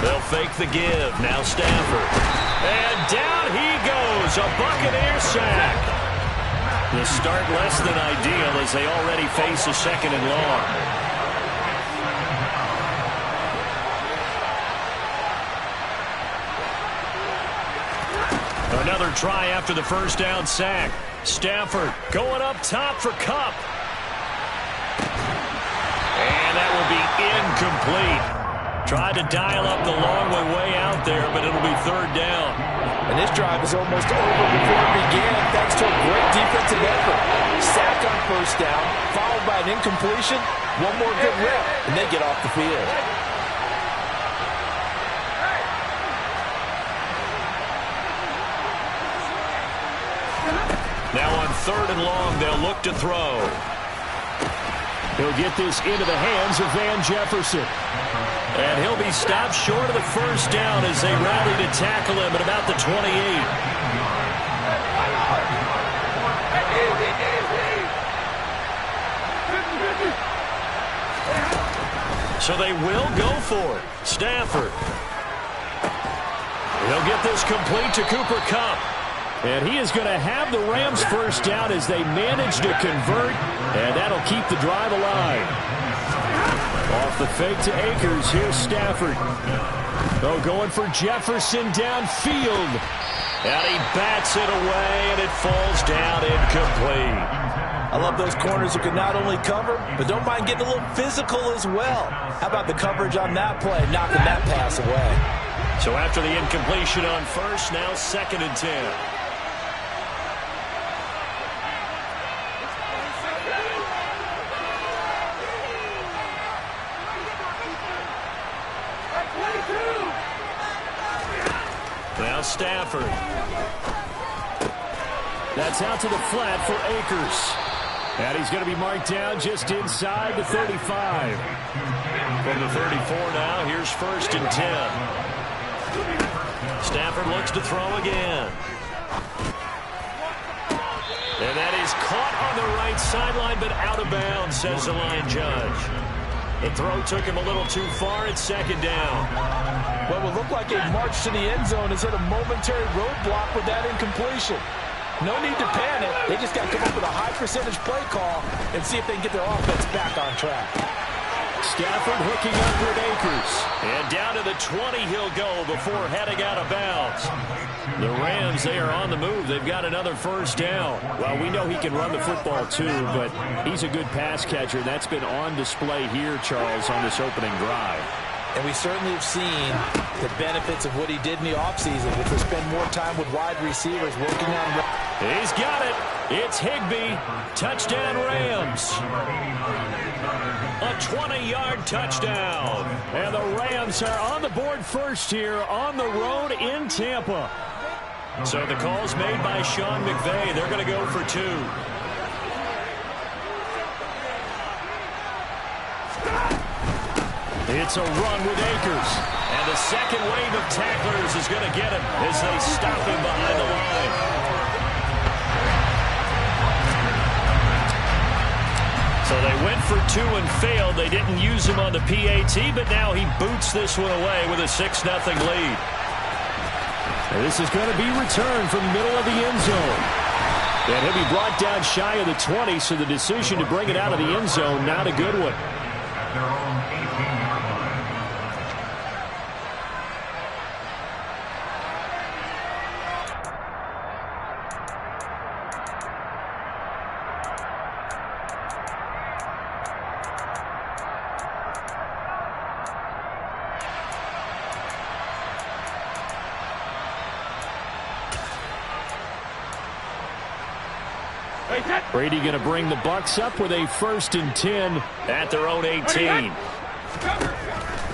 They'll fake the give. Now Stafford. And down he goes. A Buccaneer sack. The start less than ideal as they already face a 2nd and long. Another try after the first down sack. Stafford going up top for Kupp. And that will be incomplete. Tried to dial up the long way out there, but it'll be 3rd down. And this drive is almost over before it began, thanks to a great defensive effort. Sack on 1st down, followed by an incompletion. One more good rep, and they get off the field. Now on 3rd and long, they'll look to throw. He'll get this into the hands of Van Jefferson. And he'll be stopped short of the 1st down as they rally to tackle him at about the 28. So they will go for it. Stafford. He'll get this complete to Cooper Kupp. And he is going to have the Rams 1st down as they manage to convert. And that'll keep the drive alive. Off the fake to Akers. Here's Stafford. Oh, going for Jefferson downfield. And he bats it away, and it falls down incomplete. I love those corners who can not only cover, but don't mind getting a little physical as well. How about the coverage on that play, knocking that pass away? So after the incompletion on 1st, now 2nd and 10. Now Stafford. That's out to the flat for Akers. And he's going to be marked down just inside the 35. From the 34 now, here's 1st and 10. Stafford looks to throw again. And that is caught on the right sideline, but out of bounds, says the line judge. The throw took him a little too far at 2nd down. What would look like a march to the end zone has hit a momentary roadblock with that incompletion. No need to panic. They just got to come up with a high percentage play call and see if they can get their offense back on track. Stafford hooking up with Akers. And down to the 20 he'll go before heading out of bounds. The Rams, they are on the move. They've got another 1st down. Well, we know he can run the football too, but he's a good pass catcher. That's been on display here, Charles, on this opening drive. And we certainly have seen the benefits of what he did in the offseason, which was spend more time with wide receivers working on. He's got it. It's Higbee. Touchdown, Rams. A 20-yard touchdown. And the Rams are on the board first here on the road in Tampa. So the call's made by Sean McVay. They're going to go for 2. It's a run with Akers. And the second wave of tacklers is going to get him as they stop him behind the line. So they went for 2 and failed. They didn't use him on the PAT, but now he boots this one away with a 6-0 lead. And this is going to be returned from the middle of the end zone. And he'll be brought down shy of the 20, so the decision to bring it out of the end zone, not a good one. Brady going to bring the Bucs up with a 1st and 10 at their own 18.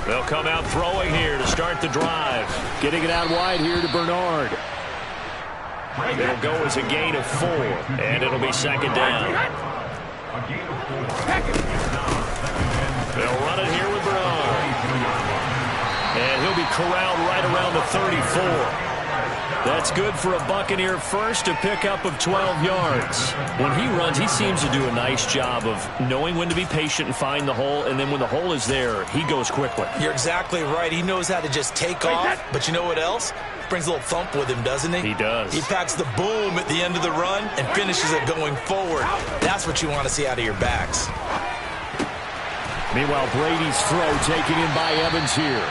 They'll come out throwing here to start the drive. Getting it out wide here to Bernard. It'll go as a gain of 4, and it'll be 2nd down. They'll run it here with Bernard. And he'll be corralled right around the 34. That's good for a Buccaneer first, a pickup of 12 yards. When he runs, he seems to do a nice job of knowing when to be patient and find the hole, and then when the hole is there, he goes quickly. You're exactly right. He knows how to just take off, but you know what else? Brings a little thump with him, doesn't he? He does. He packs the boom at the end of the run and finishes it going forward. That's what you want to see out of your backs. Meanwhile, Brady's throw taken in by Evans here.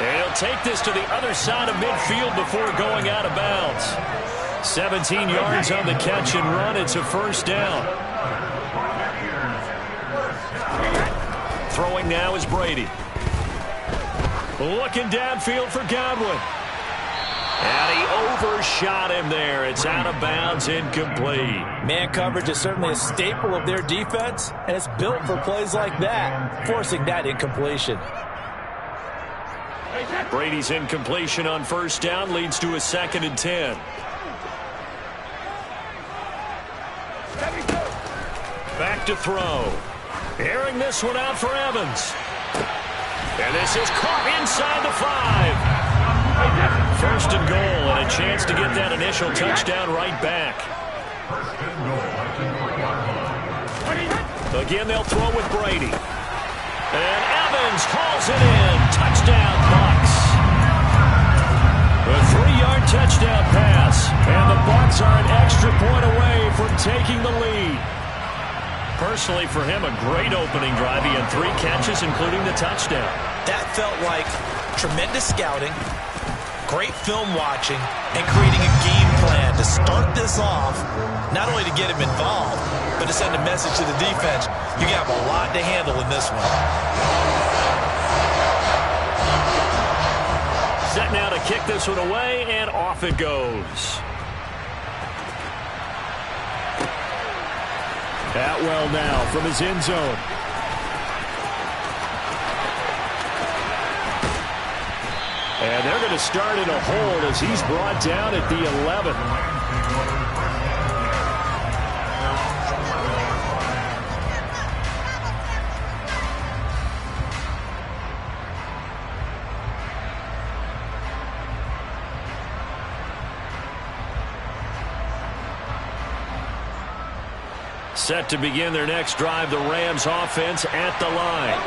And he'll take this to the other side of midfield before going out of bounds. 17 yards on the catch and run. It's a first down. Throwing now is Brady. Looking downfield for Godwin. And he overshot him there. It's out of bounds, incomplete. Man coverage is certainly a staple of their defense, and it's built for plays like that, forcing that incompletion. Brady's incompletion on first down leads to a 2nd and 10. Back to throw. Airing this one out for Evans. And this is caught inside the 5. First and goal, and a chance to get that initial touchdown right back. Again, they'll throw with Brady. And Evans hauls it in. Touchdown, Bucs. A 3-yard touchdown pass. And the Bucs are an extra point away from taking the lead. Personally, for him, a great opening drive. He had 3 catches, including the touchdown. That felt like tremendous scouting, great film watching, and creating a game plan to start this off, not only to get him involved, but to send a message to the defense. You have a lot to handle in this one. Set now to kick this one away, and off it goes. Atwell now from his end zone. And they're going to start in a hold as he's brought down at the 11. Set to begin their next drive, the Rams offense at the line.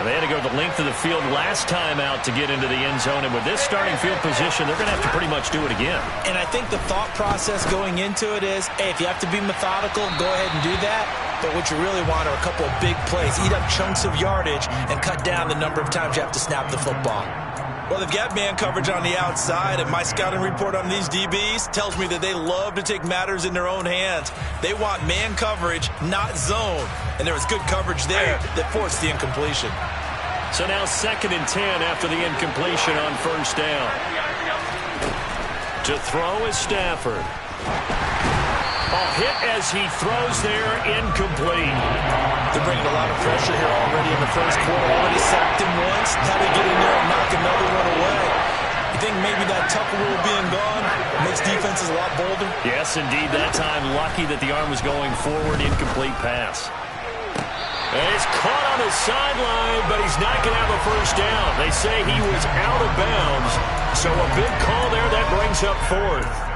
And they had to go the length of the field last time out to get into the end zone. And with this starting field position, they're going to have to pretty much do it again. And I think the thought process going into it is, hey, if you have to be methodical, go ahead and do that. But what you really want are a couple of big plays. Eat up chunks of yardage and cut down the number of times you have to snap the football. Well, they've got man coverage on the outside, and my scouting report on these DBs tells me that they love to take matters in their own hands. They want man coverage, not zone. And there was good coverage there that forced the incompletion. So now 2nd and 10 after the incompletion on first down. To throw is Stafford. A hit as he throws there, incomplete. They're bringing a lot of pressure here already in the first quarter. Already sacked him once. How they get in there and knock another one away? You think maybe that Tucker rule being gone makes defenses a lot bolder? Yes, indeed. That time, lucky that the arm was going forward, incomplete pass. And he's caught on the sideline, but he's not going to have a first down. They say he was out of bounds, so a big call there that brings up 4th.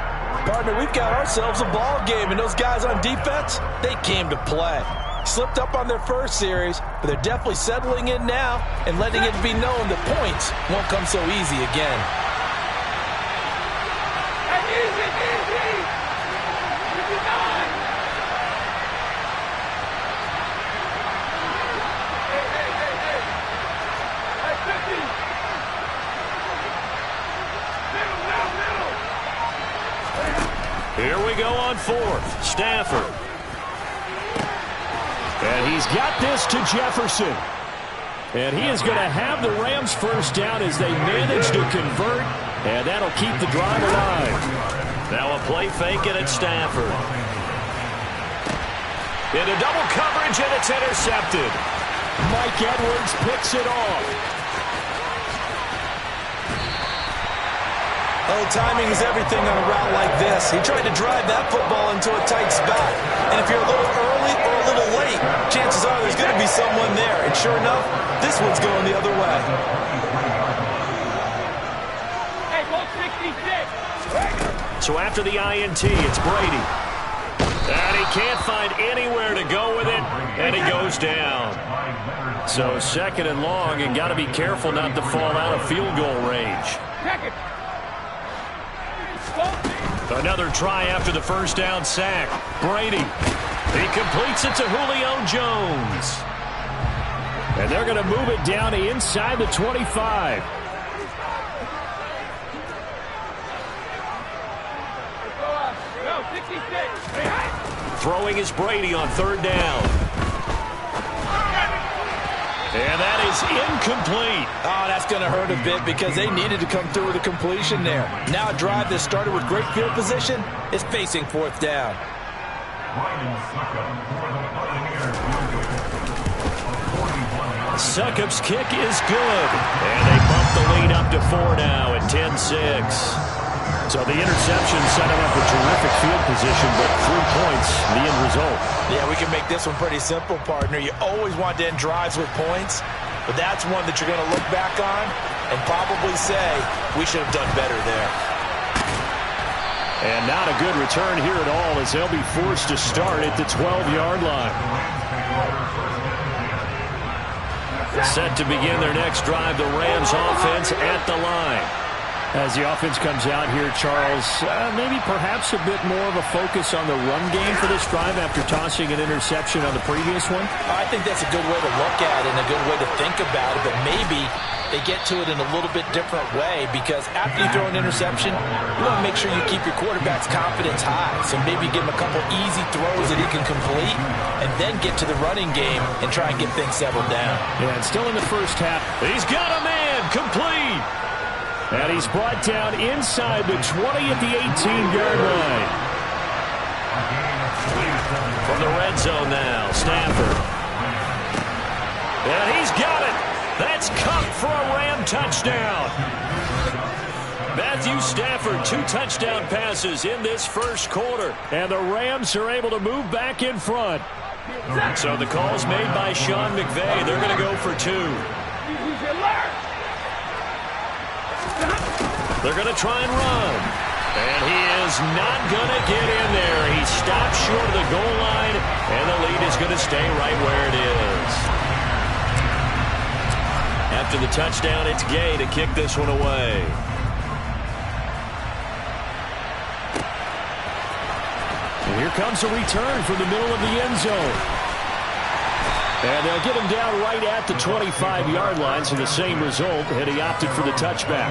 Partner, we've got ourselves a ball game, and those guys on defense, they came to play. Slipped up on their first series, but they're definitely settling in now and letting it be known that points won't come so easy again. Here we go on 4th. Stafford. And he's got this to Jefferson. And he is going to have the Rams first down as they manage to convert. And that'll keep the drive alive. Now a play fake and it's Stafford. Into double coverage and it's intercepted. Mike Edwards picks it off. Oh, timing is everything on a route like this. He tried to drive that football into a tight spot. And if you're a little early or a little late, chances are there's going to be someone there. And sure enough, this one's going the other way. Hey, 166. So after the INT, it's Brady. And he can't find anywhere to go with it, and he goes down. So second and long, and got to be careful not to fall out of field goal range. Another try after the first down sack. Brady. He completes it to Julio Jones. And they're going to move it down to inside the 25. Throwing is Brady on third down. And that is incomplete. Oh, that's going to hurt a bit because they needed to come through with a completion there. Now a drive that started with great field position is facing fourth down. Succop's kick is good. And they bump the lead up to 4 now at 10-6. So the interception set him up with terrific field position, but 3 points, the end result. Yeah, we can make this one pretty simple, partner. You always want to end drives with points, but that's one that you're going to look back on and probably say, we should have done better there. And not a good return here at all as they'll be forced to start at the 12-yard line. Set to begin their next drive, the Rams offense at the line. As the offense comes out here, Charles, maybe perhaps a bit more of a focus on the run game for this drive after tossing an interception on the previous one? I think that's a good way to look at it and a good way to think about it, but maybe they get to it in a little bit different way because after you throw an interception, you want to make sure you keep your quarterback's confidence high. So maybe give him a couple easy throws that he can complete and then get to the running game and try and get things settled down. Yeah, and still in the first half. He's got a man, complete. And he's brought down inside the 20 at the 18-yard line. From the red zone now, Stafford. And he's got it. That's Cup for a Ram touchdown. Matthew Stafford, 2 touchdown passes in this first quarter. And the Rams are able to move back in front. So the call's made by Sean McVay. They're going to go for 2. They're going to try and run. And he is not going to get in there. He stopped short of the goal line, and the lead is going to stay right where it is. After the touchdown, it's Gay to kick this one away. And here comes a return from the middle of the end zone. And they'll get him down right at the 25-yard line, so the same result, and he opted for the touchback.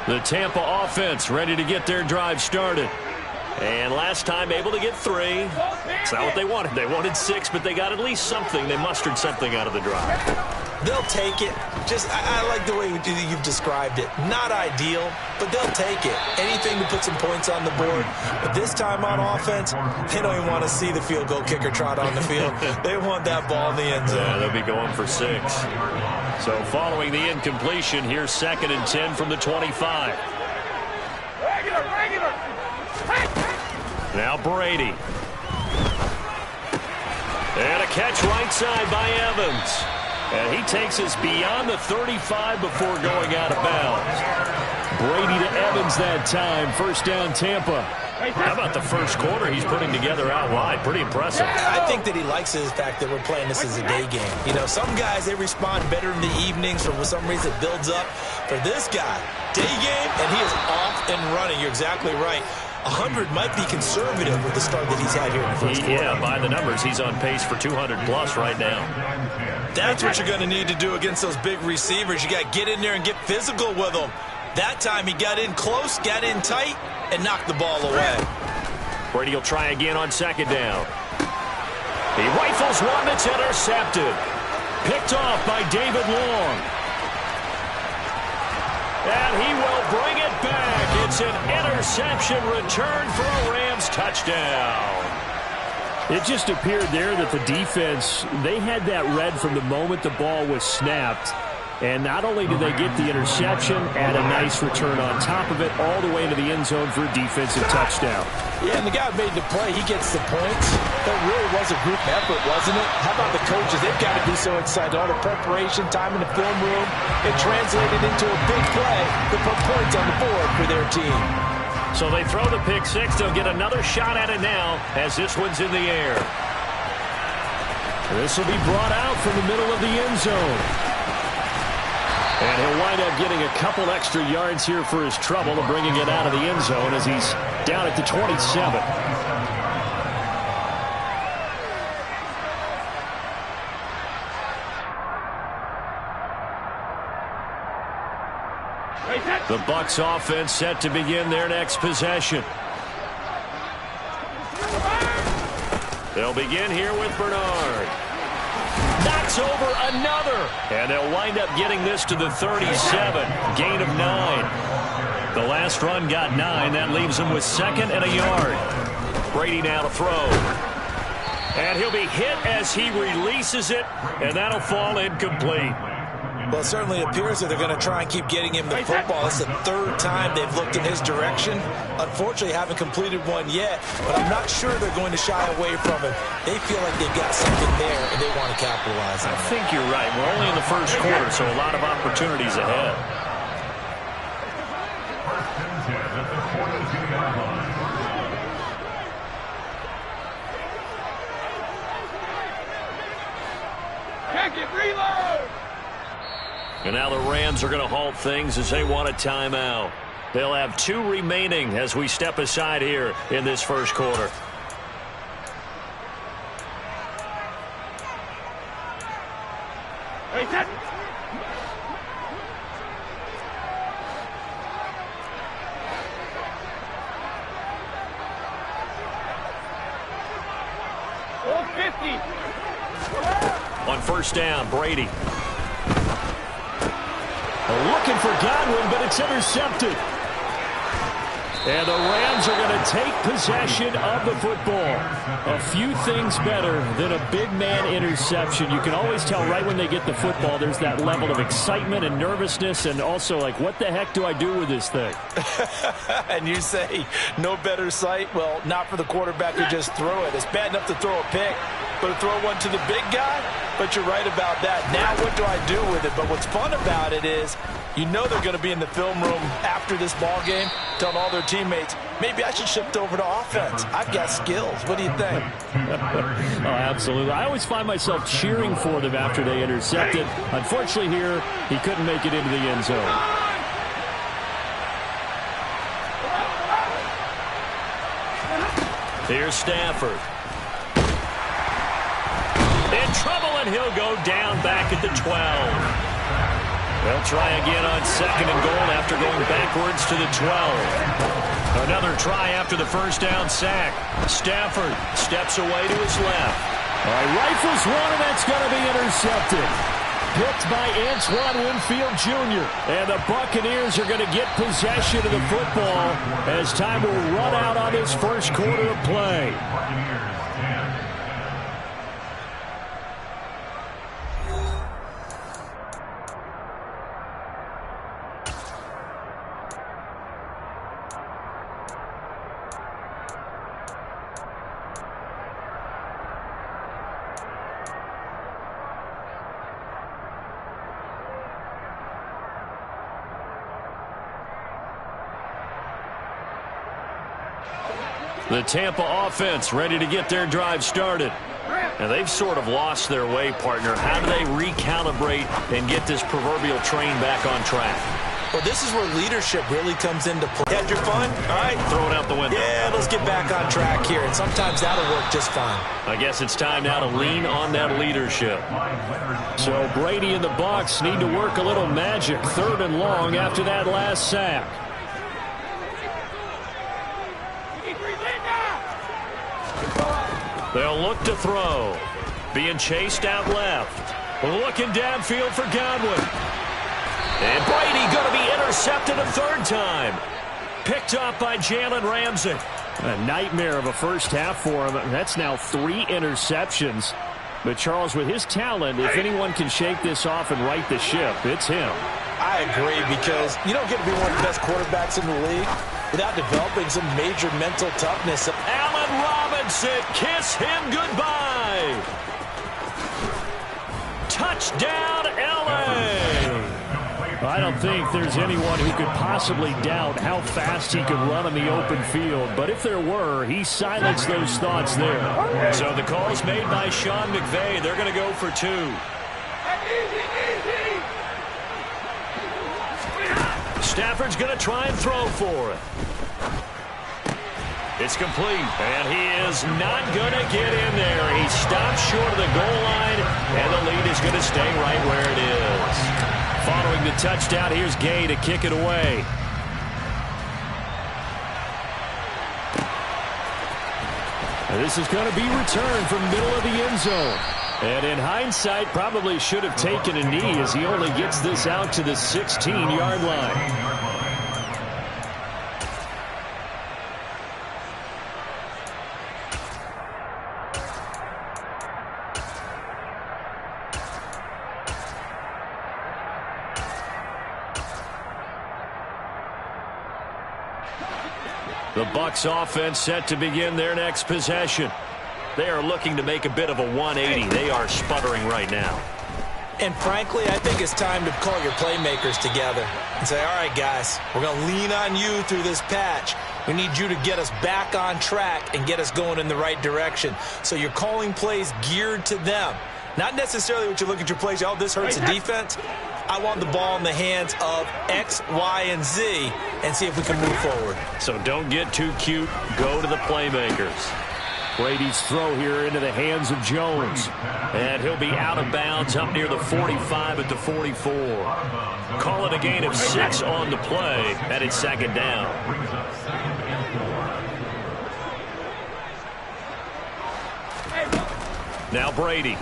The Tampa offense ready to get their drive started. And last time able to get 3. It's not what they wanted. They wanted 6, but they got at least something. They mustered something out of the drive. They'll take it. I like the way you've described it. Not ideal, but they'll take it. Anything to put some points on the board. But this time on offense, they don't even want to see the field goal kicker trot on the field. They want that ball in the end zone. Yeah, they'll be going for 6. So following the incompletion, here's 2nd and 10 from the 25. Now Brady. And a catch right side by Evans. And he takes us beyond the 35 before going out of bounds. Brady to Evans that time. First down, Tampa. How about the first quarter he's putting together out wide? Pretty impressive. I think that he likes the fact that we're playing this as a day game. You know, some guys, they respond better in the evenings. For some reason, it builds up. For this guy, day game, and he is off and running. You're exactly right. 100 might be conservative with the start that he's had here in the first quarter. Yeah, by the numbers, he's on pace for 200-plus right now. That's what you're going to need to do against those big receivers. You got to get in there and get physical with them. That time he got in close, got in tight, and knocked the ball away. Brady will try again on 2nd down. He rifles one that's intercepted. Picked off by David Long. And he will bring it back. It's an interception return for a Rams touchdown. It just appeared there that the defense, they had that read from the moment the ball was snapped. And not only did they get the interception, add a nice return on top of it, all the way into the end zone for a defensive touchdown. Yeah, and the guy made the play. He gets the points. That really was a group effort, wasn't it? How about the coaches? They've got to be so excited. All the preparation, time in the film room, it translated into a big play to put points on the board for their team. So they throw the pick six. They'll get another shot at it now as this one's in the air. This will be brought out from the middle of the end zone. And he'll wind up getting a couple extra yards here for his trouble and bringing it out of the end zone as he's down at the 27. The Bucs offense set to begin their next possession. They'll begin here with Bernard. Knocks over another. And they'll wind up getting this to the 37. Gain of 9. The last run got 9. That leaves him with 2nd and a yard. Brady now to throw. And he'll be hit as he releases it. And that'll fall incomplete. Well, it certainly appears that they're going to try and keep getting him the football. It's the 3rd time they've looked in his direction. Unfortunately, haven't completed one yet, but I'm not sure they're going to shy away from it. They feel like they've got something there, and they want to capitalize on it. I think you're right. We're only in the first quarter, so a lot of opportunities ahead. Check it, reload! And now the Rams are going to halt things as they want a timeout. They'll have 2 remaining as we step aside here in this first quarter. Hey, set! On first down, Brady. Looking for Godwin, but it's intercepted. And the Rams are going to take possession of the football. A few things better than a big man interception. You can always tell right when they get the football, there's that level of excitement and nervousness, and also like, what the heck do I do with this thing? And you say, no better sight? Well, not for the quarterback who just throw it. It's bad enough to throw a pick, but to throw one to the big guy? But you're right about that. Now what do I do with it? But what's fun about it is, you know they're going to be in the film room after this ball game, telling all their teammates, maybe I should shift over to offense. I've got skills. What do you think? Oh, absolutely. I always find myself cheering for them after they intercepted. Unfortunately here, he couldn't make it into the end zone. Here's Stafford. In trouble, and he'll go down back at the 12. They'll try again on 2nd and goal after going backwards to the 12. Another try after the first down sack. Stafford steps away to his left. Rifles one, and that's going to be intercepted. Picked by Antoine Winfield Jr. And the Buccaneers are going to get possession of the football as time will run out on this first quarter of play. The Tampa offense ready to get their drive started. And they've sort of lost their way, partner. How do they recalibrate and get this proverbial train back on track? Well, this is where leadership really comes into play. Had your fun? All right. Throw it out the window. Yeah, let's get back on track here. And sometimes that'll work just fine. I guess it's time now to lean on that leadership. So Brady and the Bucs need to work a little magic. 3rd and long after that last sack. They'll look to throw. Being chased out left. Looking downfield for Godwin. And Brady going to be intercepted a 3rd time. Picked up by Jalen Ramsey. A nightmare of a first half for him. That's now 3 interceptions. But, Charles, with his talent, if anyone can shake this off and right the ship, it's him. I agree, because you don't get to be one of the best quarterbacks in the league without developing some major mental toughness. Allen Robinson, kiss him goodbye. Touchdown, LA. I don't think there's anyone who could possibly doubt how fast he could run on the open field. But if there were, he silenced those thoughts there. So the call's made by Sean McVay. They're going to go for 2. Stafford's going to try and throw for it. It's complete, and he is not going to get in there. He stops short of the goal line, and the lead is going to stay right where it is. Following the touchdown, here's Gay to kick it away. And this is going to be returned from middle of the end zone. And in hindsight, probably should have taken a knee as he only gets this out to the 16-yard line. The Bucs offense set to begin their next possession. They are looking to make a bit of a 180. They are sputtering right now. And frankly, I think it's time to call your playmakers together and say, all right, guys, we're going to lean on you through this patch. We need you to get us back on track and get us going in the right direction. So you're calling plays geared to them. Not necessarily what you look at your plays, oh, this hurts the defense. I want the ball in the hands of X, Y, and Z and see if we can move forward. So don't get too cute. Go to the playmakers. Brady's throw here into the hands of Jones. And he'll be out of bounds up near the 45 at the 44. Call it a gain of 6 on the play, and it's second down. Now Brady.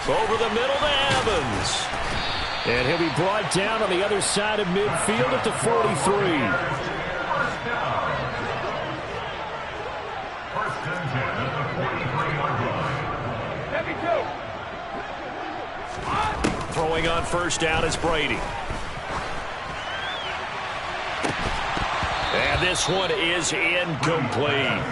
Over the middle to Evans. And he'll be brought down on the other side of midfield at the 43. Throwing on first down is Brady. And this one is incomplete.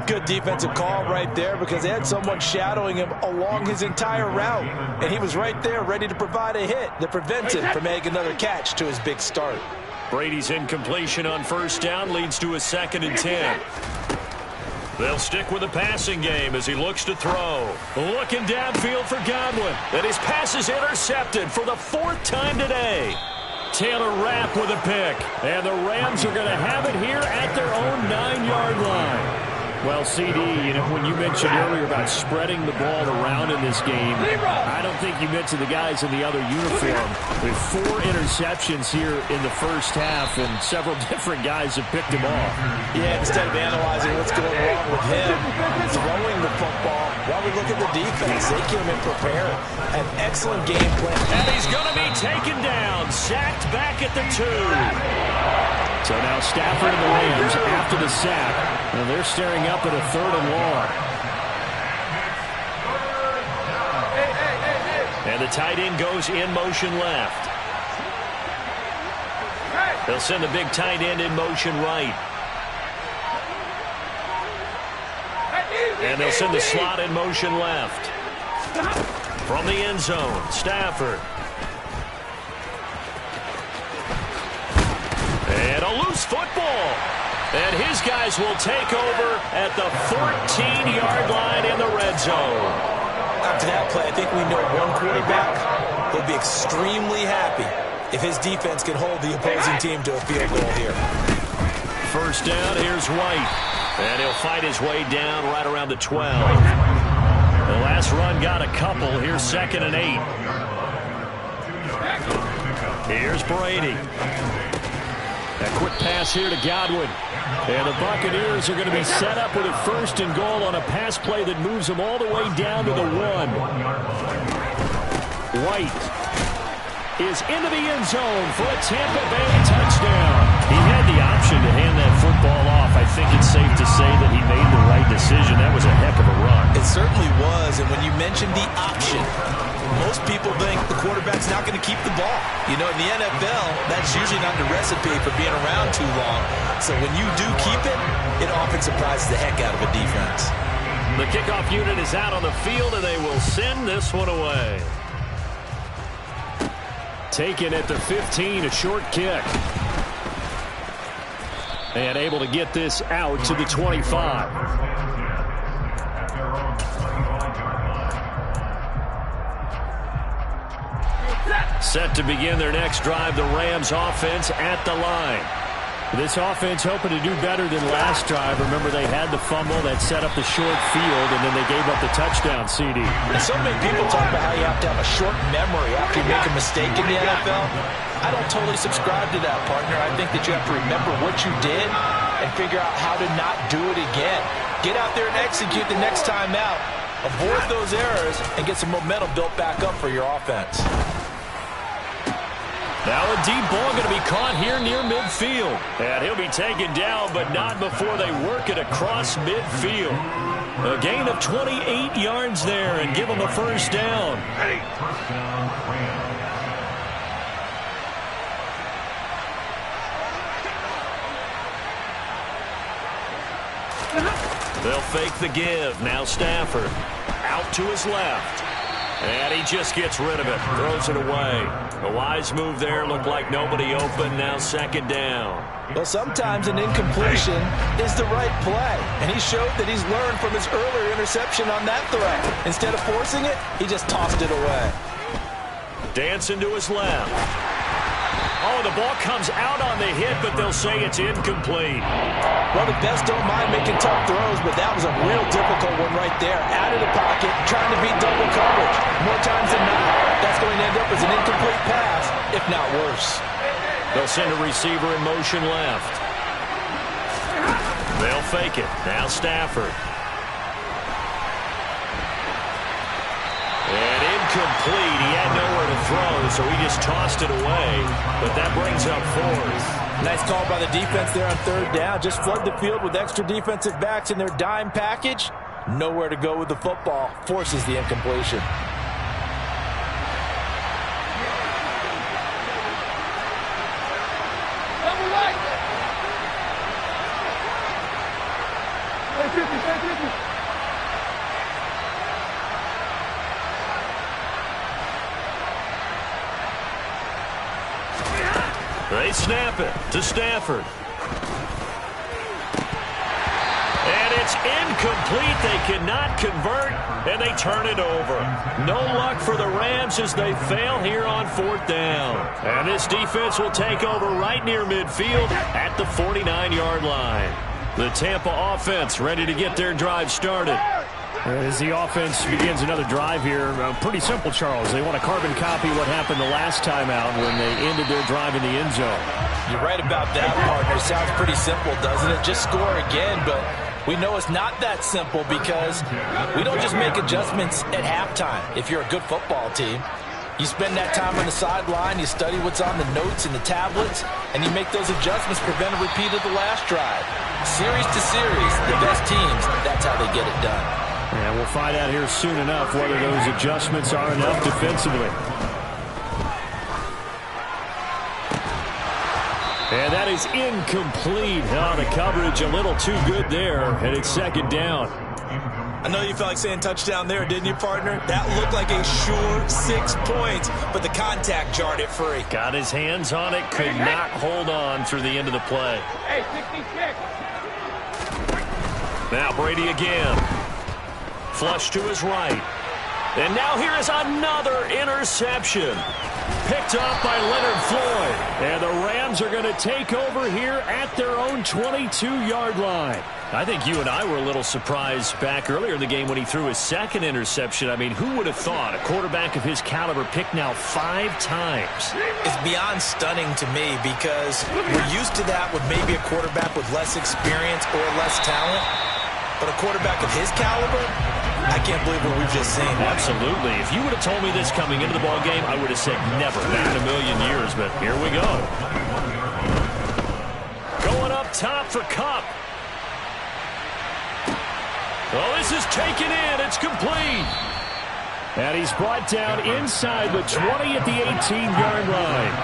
Good defensive call right there because they had someone shadowing him along his entire route. And he was right there ready to provide a hit that prevents him from making another catch to his big start. Brady's incompletion on first down leads to a 2nd and 10. They'll stick with the passing game as he looks to throw. Looking downfield for Godwin. And his pass is intercepted for the 4th time today. Taylor Rapp with a pick. And the Rams are going to have it here at their own 9-yard line. Well, CD, you know, when you mentioned earlier about spreading the ball around in this game, I don't think you mentioned the guys in the other uniform. With 4 interceptions here in the first half, and several different guys have picked him off. Yeah, instead of analyzing what's going wrong with him throwing the football, while we look at the defense, they came in prepared. An excellent game plan. And he's going to be taken down, sacked back at the 2. So now Stafford and the Rams after the sack, and they're staring up at a 3rd and long. And the tight end goes in motion left. They'll send the big tight end in motion right. And they'll send the slot in motion left. From the end zone, Stafford. And a loose football. And his guys will take over at the 14-yard line in the red zone. After that play, I think we know one quarterback will be extremely happy if his defense can hold the opposing team to a field goal here. First down, here's White. And he'll fight his way down right around the 12. The last run got a couple. Here's 2nd and 8. Here's Brady. A quick pass here to Godwin. And the Buccaneers are going to be set up with a 1st and goal on a pass play that moves them all the way down to the 1. White is into the end zone for a Tampa Bay touchdown. He had the option to hand that football off. I think it's safe to say that he made the right decision. That was a heck of a run. It certainly was, and when you mentioned the option, most people think the quarterback's not going to keep the ball. You know, in the NFL, that's usually not the recipe for being around too long. So when you do keep it, it often surprises the heck out of a defense. The kickoff unit is out on the field, and they will send this one away. Taken at the 15, a short kick. And able to get this out to the 25. Set to begin their next drive, the Rams offense at the line. This offense hoping to do better than last drive. Remember, they had the fumble that set up the short field, and then they gave up the touchdown, CD. And so many people talk about how you have to have a short memory after you make a mistake in the NFL. I don't totally subscribe to that, partner. I think that you have to remember what you did and figure out how to not do it again. Get out there and execute the next time out. Avoid those errors and get some momentum built back up for your offense. Now a deep ball going to be caught here near midfield. And he'll be taken down, but not before they work it across midfield. A gain of 28 yards there and give them a first down. They'll fake the give. Now Stafford out to his left. And he just gets rid of it. Throws it away. A wise move there. Looked like nobody open. Now second down. Well, sometimes an incompletion is the right play. And he showed that he's learned from his earlier interception on that throw. Instead of forcing it, he just tossed it away. Dancing to his left. Oh, the ball comes out on the hit, but they'll say it's incomplete. Well, the best don't mind making tough throws, but that was a real difficult one right there. Out of the pocket, trying to beat double coverage. More times than not, that's going to end up as an incomplete pass, if not worse. They'll send a receiver in motion left. They'll fake it. Now Stafford. And incomplete. He had nowhere to throw, so he just tossed it away. But that brings up fourth. Nice call by the defense there on third down. Just flood the field with extra defensive backs in their dime package. Nowhere to go with the football. Forces the incompletion. Double right. Hey, 50. They snap it to Stafford. And it's incomplete. They cannot convert, and they turn it over. No luck for the Rams as they fail here on fourth down. And this defense will take over right near midfield at the 49-yard line. The Tampa offense ready to get their drive started. As the offense begins another drive here, pretty simple, Charles. They want to carbon copy what happened the last time out when they ended their drive in the end zone. You're right about that, partner. Sounds pretty simple, doesn't it? Just score again, but we know it's not that simple because we don't just make adjustments at halftime. If you're a good football team, you spend that time on the sideline, you study what's on the notes and the tablets, and you make those adjustments, prevent a repeat of the last drive. Series to series, the best teams, that's how they get it done. And we'll find out here soon enough whether those adjustments are enough defensively. And that is incomplete. Oh, the coverage a little too good there, and it's second down. I know you felt like saying touchdown there, didn't you, partner? That looked like a sure 6 points, but the contact jarred it free. Got his hands on it, could not hold on through the end of the play. Hey, 66. Now Brady again. Flush to his right. And now here is another interception. Picked off by Leonard Floyd. And the Rams are going to take over here at their own 22-yard line. I think you and I were a little surprised back earlier in the game when he threw his second interception. I mean, who would have thought a quarterback of his caliber picked now 5 times? It's beyond stunning to me because we're used to that with maybe a quarterback with less experience or less talent. But a quarterback of his caliber, I can't believe what we've just seen. Absolutely. If you would have told me this coming into the ball game, I would have said never, not in a million years. But here we go. Going up top for Kupp. Oh, this is taken in. It's complete. And he's brought down inside the 20 at the 18-yard line.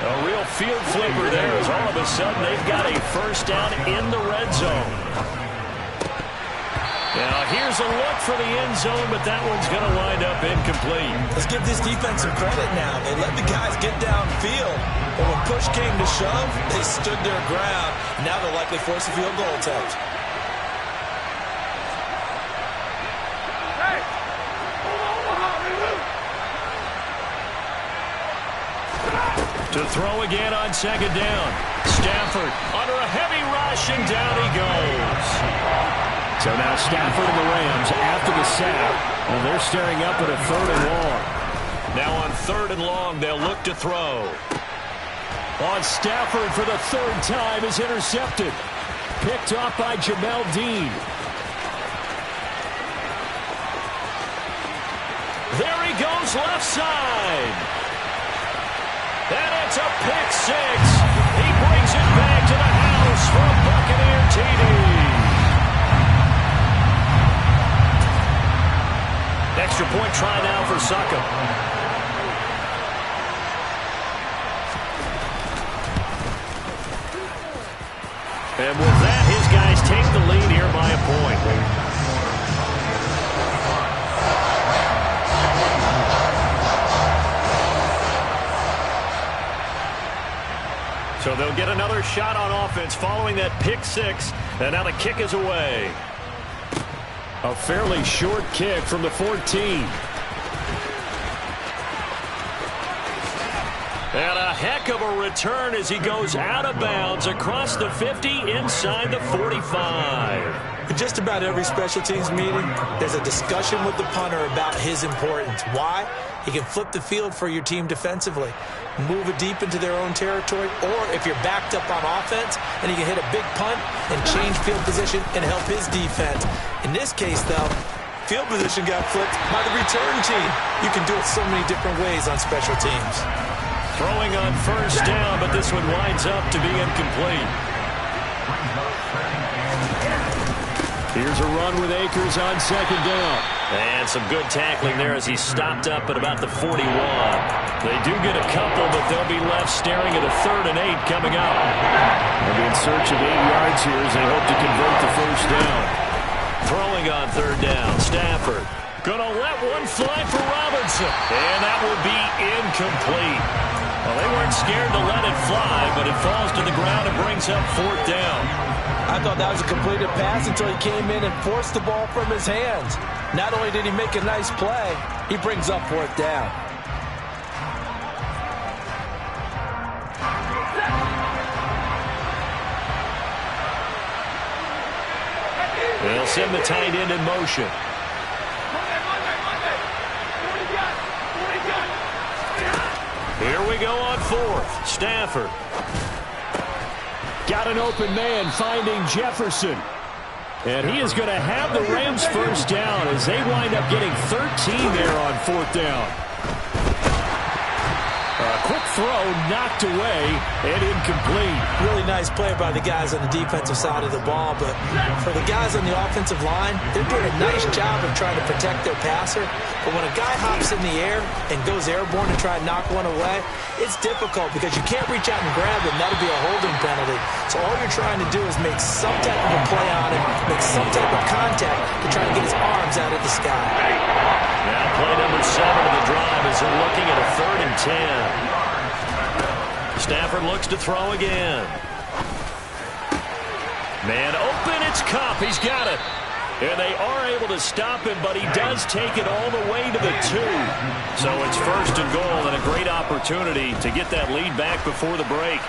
A real field flipper there as all of a sudden they've got a first down in the red zone. Now here's a look for the end zone, but that one's going to wind up incomplete. Let's give this defense some credit now. They let the guys get downfield, but when push came to shove, they stood their ground. Now they'll likely force a field goal attempt. To throw again on second down. Stafford under a heavy rush, and down he goes. So now Stafford and the Rams after the sack, and they're staring up at a 3rd and long. Now on 3rd and long, they'll look to throw. On Stafford for the 3rd time is intercepted. Picked off by Jamel Dean. There he goes left side. And it's a pick 6. He brings it back to the house for a Buccaneer TD. Extra point try now for Suckup. And with that, his guys take the lead here by a point. So they'll get another shot on offense following that pick 6. And now the kick is away. A fairly short kick from the 14. And a heck of a return as he goes out of bounds across the 50 inside the 45. In just about every special teams meeting, there's a discussion with the punter about his importance. Why? He can flip the field for your team defensively, move it deep into their own territory, or if you're backed up on offense, then he can hit a big punt and change field position and help his defense. In this case, though, field position got flipped by the return team. You can do it so many different ways on special teams. Throwing on first down, but this one winds up to be incomplete. Here's a run with Akers on second down. And some good tackling there as he stopped up at about the 41. They do get a couple, but they'll be left staring at a 3rd and 8 coming up. They'll be in search of 8 yards here as they hope to convert the first down. Throwing on 3rd down, Stafford. Gonna let one fly for Robinson. And that will be incomplete. Well, they weren't scared to let it fly, but it falls to the ground and brings up 4th down. I thought that was a completed pass until he came in and forced the ball from his hands. Not only did he make a nice play, he brings up 4th down. They'll send the tight end in motion. Here we go on 4th. Stafford. Got an open man finding Jefferson. And he is going to have the Rams first down as they wind up getting 13 there on 4th down. A quick throw knocked away and incomplete. Really nice play by the guys on the defensive side of the ball, but for the guys on the offensive line, they're doing a nice job of trying to protect their passer. But when a guy hops in the air and goes airborne to try and knock one away, it's difficult because you can't reach out and grab him. That'll be a holding penalty. So all you're trying to do is make some type of a play on him, make some type of contact to try and get his arms out of the sky. Now play number 7 of the drive as they're looking at a 3rd and 10. Stafford looks to throw again. Man open, it's Kupp. He's got it. And they are able to stop him, but he does take it all the way to the 2. So it's 1st and goal and a great opportunity to get that lead back before the break.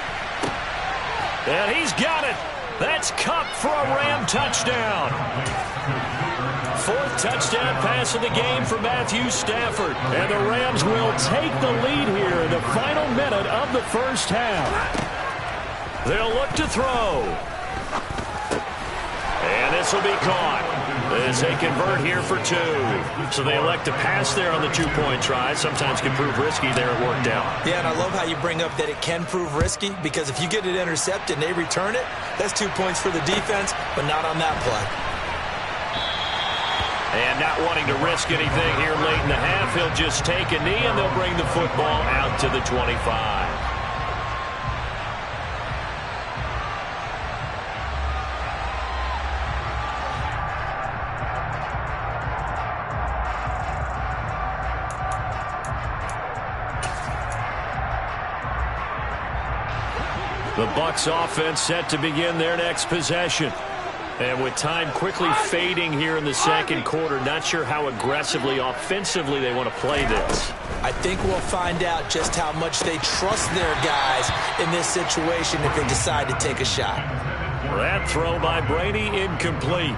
And he's got it. That's Kupp for a Ram touchdown. 4th touchdown pass of the game for Matthew Stafford. And the Rams will take the lead here in the final minute of the first half. They'll look to throw. And this will be caught as they convert here for 2. So they elect to pass there on the 2-point try. Sometimes can prove risky. There it worked out. Yeah, and I love how you bring up that it can prove risky, because if you get it intercepted and they return it, that's 2 points for the defense, but not on that play. And not wanting to risk anything here late in the half, he'll just take a knee, and they'll bring the football out to the 25. The Bucs offense set to begin their next possession. And with time quickly fading here in the second quarter, not sure how aggressively, offensively they want to play this. I think we'll find out just how much they trust their guys in this situation if they decide to take a shot. That throw by Brady incomplete.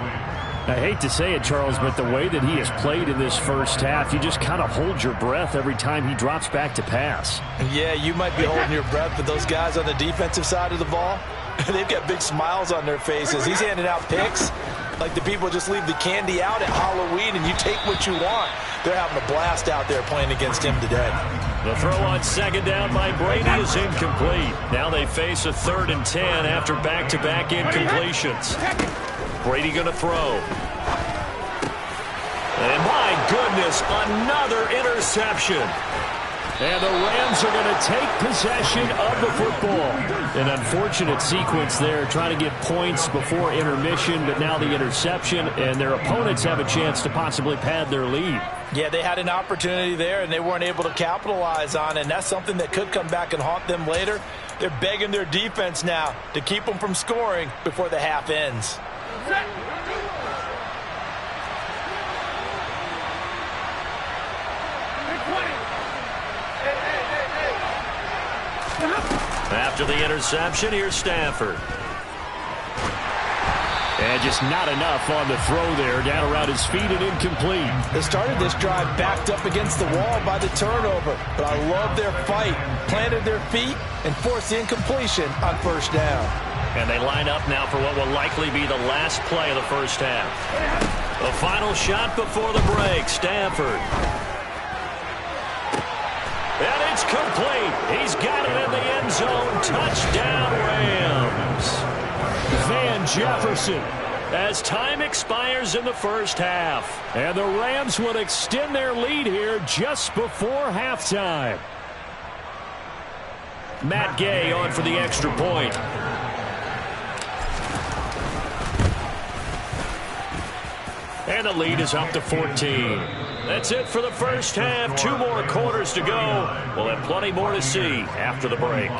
I hate to say it, Charles, but the way that he has played in this first half, you just kind of hold your breath every time he drops back to pass. Yeah, you might be holding your breath, but those guys on the defensive side of the ball, they've got big smiles on their faces. He's handing out picks like the people just leave the candy out at Halloween and you take what you want. They're having a blast out there playing against him today. The throw on second down by Brady is incomplete. Now they face a 3rd and 10 after back-to-back incompletions. Brady going to throw. And my goodness, another interception. And the Rams are going to take possession of the football. An unfortunate sequence there, trying to get points before intermission, but now the interception, and their opponents have a chance to possibly pad their lead. Yeah, they had an opportunity there, and they weren't able to capitalize on it, and that's something that could come back and haunt them later. They're begging their defense now to keep them from scoring before the half ends. After the interception, here's Stafford. And just not enough on the throw there. Down around his feet and incomplete. They started this drive backed up against the wall by the turnover, but I love their fight. Planted their feet and forced the incompletion on first down. And they line up now for what will likely be the last play of the first half. The final shot before the break, Stafford. And it's complete. He's got it in the end zone. Touchdown, Rams. Van Jefferson. As time expires in the first half. And the Rams will extend their lead here just before halftime. Matt Gay on for the extra point. And the lead is up to 14. That's it for the first half. 2 more quarters to go. We'll have plenty more to see after the break.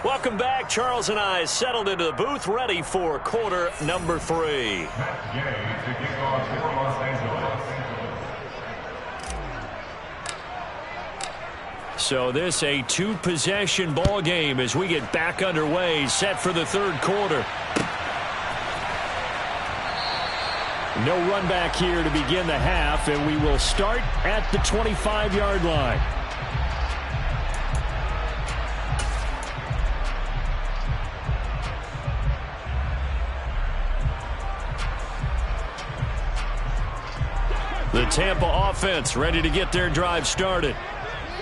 Welcome back. Charles and I settled into the booth, ready for quarter number 3. So this a 2-possession ball game as we get back underway, set for the third quarter. No run back here to begin the half, and we will start at the 25-yard line. The Tampa offense ready to get their drive started.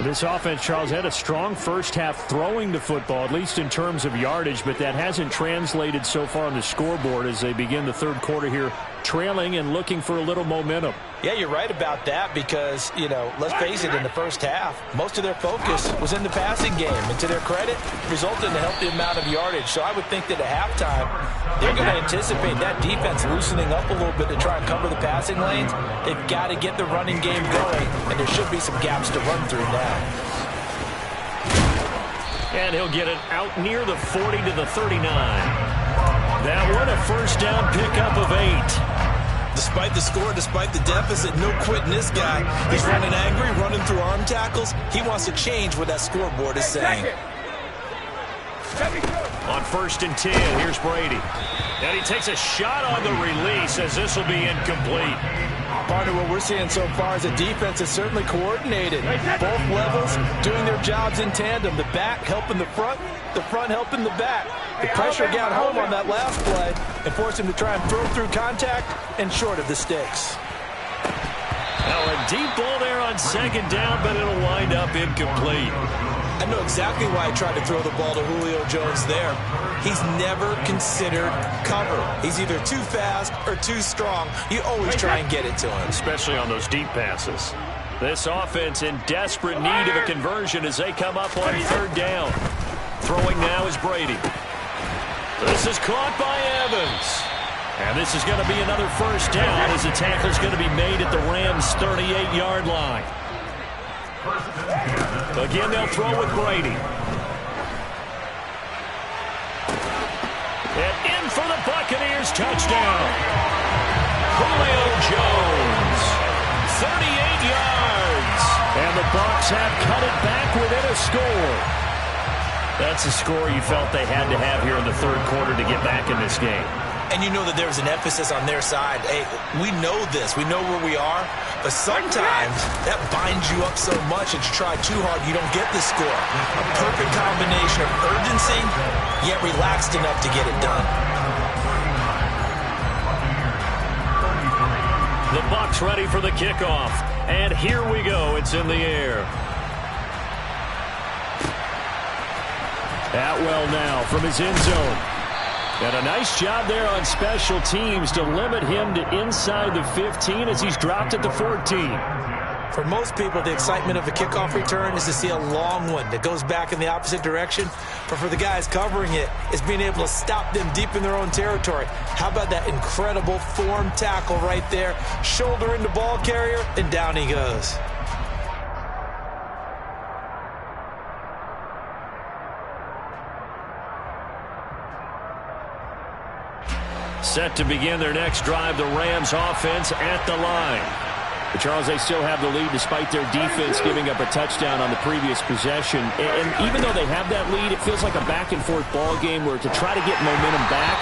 This offense, Charles, had a strong first half throwing the football, at least in terms of yardage, but that hasn't translated so far on the scoreboard as they begin the third quarter here, trailing and looking for a little momentum. Yeah, you're right about that because, you know, let's face it, in the first half, most of their focus was in the passing game. And to their credit, resulted in a healthy amount of yardage. So I would think that at halftime, they're going to anticipate that defense loosening up a little bit to try and cover the passing lanes. They've got to get the running game going, and there should be some gaps to run through now. And he'll get it out near the 40 to the 39. That one a first down pickup of 8. Despite the score, despite the deficit, no quitting this guy. He's running angry, running through arm tackles. He wants to change what that scoreboard is saying. On 1st and 10, here's Brady. And he takes a shot on the release as this will be incomplete. Partner, what we're seeing so far is the defense is certainly coordinated. Both levels doing their jobs in tandem. The back helping the front helping the back. The pressure got home on that last play and forced him to try and throw through contact and short of the sticks. Now a deep ball there on second down, but it'll wind up incomplete. I know exactly why I tried to throw the ball to Julio Jones there. He's never considered cover. He's either too fast or too strong. You always try and get it to him. Especially on those deep passes. This offense in desperate need of a conversion as they come up on third down. Throwing now is Brady. This is caught by Evans. And this is going to be another first down as the tackle's going to be made at the Rams' 38-yard line. Again, they'll throw with Brady. And in for the Buccaneers, touchdown. Julio Jones, 38 yards. And the Bucs have cut it back within a score. That's a score you felt they had to have here in the third quarter to get back in this game. And you know that there's an emphasis on their side. Hey, we know this. We know where we are. But sometimes that binds you up so much that you try too hard, you don't get the score. A perfect combination of urgency, yet relaxed enough to get it done. The Bucs ready for the kickoff. And here we go. It's in the air. Atwell now from his end zone. And a nice job there on special teams to limit him to inside the 15 as he's dropped at the 14. For most people, the excitement of a kickoff return is to see a long one that goes back in the opposite direction. But for the guys covering it, it's being able to stop them deep in their own territory. How about that incredible form tackle right there? Shoulder into ball carrier, and down he goes. Set to begin their next drive, the Rams offense at the line. But Charles, they still have the lead despite their defense giving up a touchdown on the previous possession. And even though they have that lead, it feels like a back-and-forth ball game where to try to get momentum back,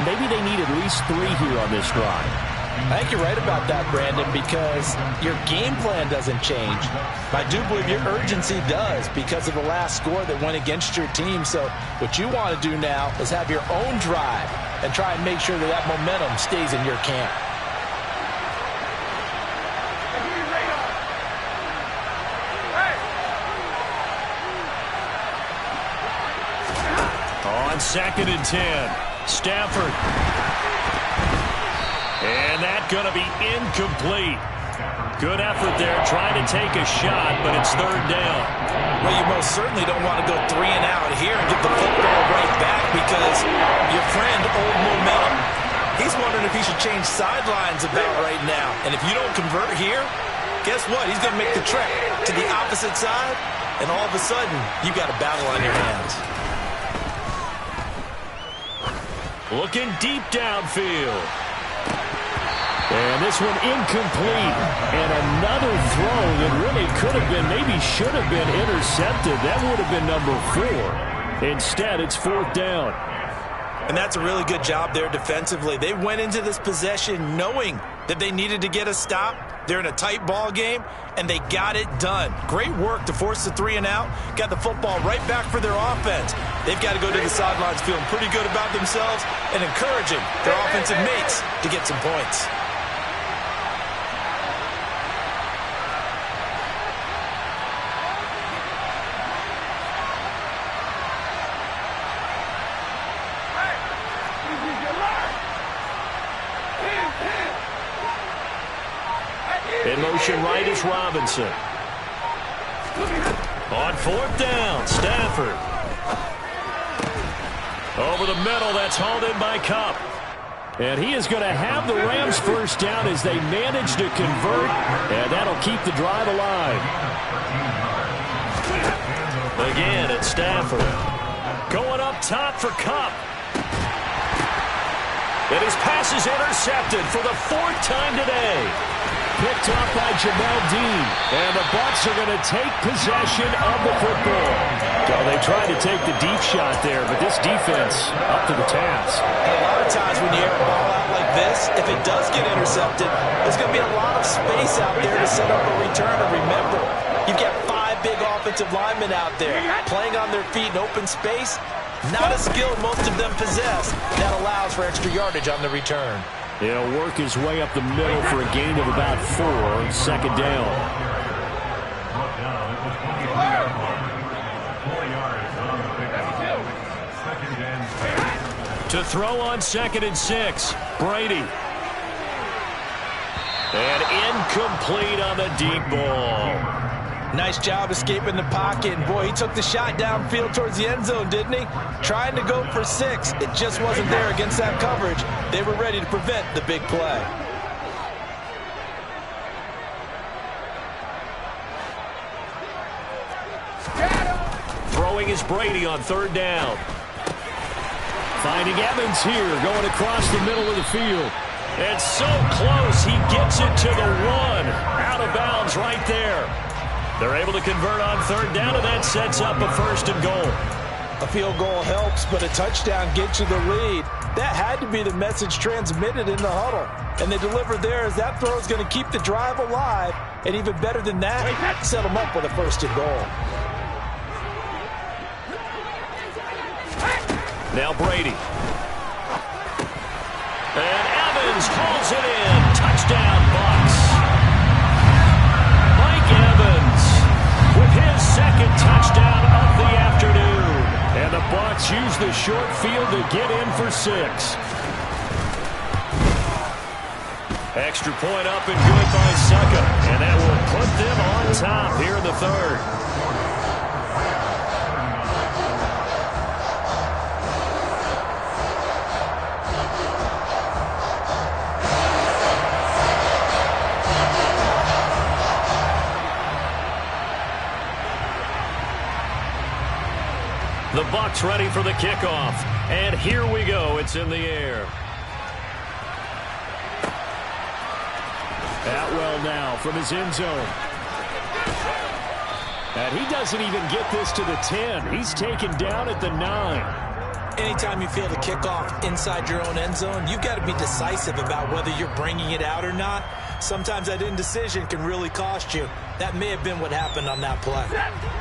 maybe they need at least 3 here on this drive. I think you're right about that, Brandon, because your game plan doesn't change. I do believe your urgency does because of the last score that went against your team. So what you want to do now is have your own drive and try and make sure that that momentum stays in your camp. On 2nd and 10, Stafford. And that's going to be incomplete. Good effort there, trying to take a shot, but it's third down. Well, you most certainly don't want to go 3 and out here and get the football right back because your friend, Old Momentum, he's wondering if he should change sidelines about right now. And if you don't convert here, guess what? He's going to make the trek to the opposite side, and all of a sudden, you've got a battle on your hands. Looking deep downfield. And this one incomplete. And another throw that really could have been, maybe should have been intercepted. That would have been number 4. Instead, it's 4th down. And that's a really good job there defensively. They went into this possession knowing that they needed to get a stop. They're in a tight ball game, and they got it done. Great work to force the 3 and out. Got the football right back for their offense. They've got to go to the sidelines feeling pretty good about themselves and encouraging their offensive mates to get some points. In motion right is Robinson. On 4th down, Stafford. Over the middle, that's hauled in by Kupp. And he is going to have the Rams first down as they manage to convert, and that'll keep the drive alive. Again, it's Stafford. Going up top for Kupp. And his pass is intercepted for the 4th time today. Picked off by Jamel Dean. And the Bucs are going to take possession of the football. So they tried to take the deep shot there, but this defense up to the task. And a lot of times when you air a ball out like this, if it does get intercepted, there's going to be a lot of space out there to set up a return. And remember, you've got 5 big offensive linemen out there playing on their feet in open space. Not a skill most of them possess. That allows for extra yardage on the return. He'll work his way up the middle for a gain of about 4, second down. To throw on 2nd and 6, Brady. And incomplete on the deep ball. Nice job escaping the pocket. And boy, he took the shot downfield towards the end zone, didn't he? Trying to go for 6. It just wasn't there against that coverage. They were ready to prevent the big play. Throwing is Brady on 3rd down. Finding Evans here, going across the middle of the field. And so close, he gets it to the 1. Out of bounds right there. They're able to convert on 3rd down, and that sets up a 1st and goal. A field goal helps, but a touchdown gets you the lead. That had to be the message transmitted in the huddle. And they delivered there as that throw is going to keep the drive alive. And even better than that, set them up with a 1st and goal. Now Brady. And Evans hauls it in. Touchdown, Bucs. Mike Evans with his 2nd touchdown of the afternoon. And the Bucs use the short field to get in for 6. Extra point up and good by Succa. And that will put them on top here in the 3rd. The Bucs ready for the kickoff. And here we go. It's in the air. Atwell now from his end zone. And he doesn't even get this to the 10. He's taken down at the 9. Anytime you feel the kickoff inside your own end zone, you've got to be decisive about whether you're bringing it out or not. Sometimes that indecision can really cost you. That may have been what happened on that play.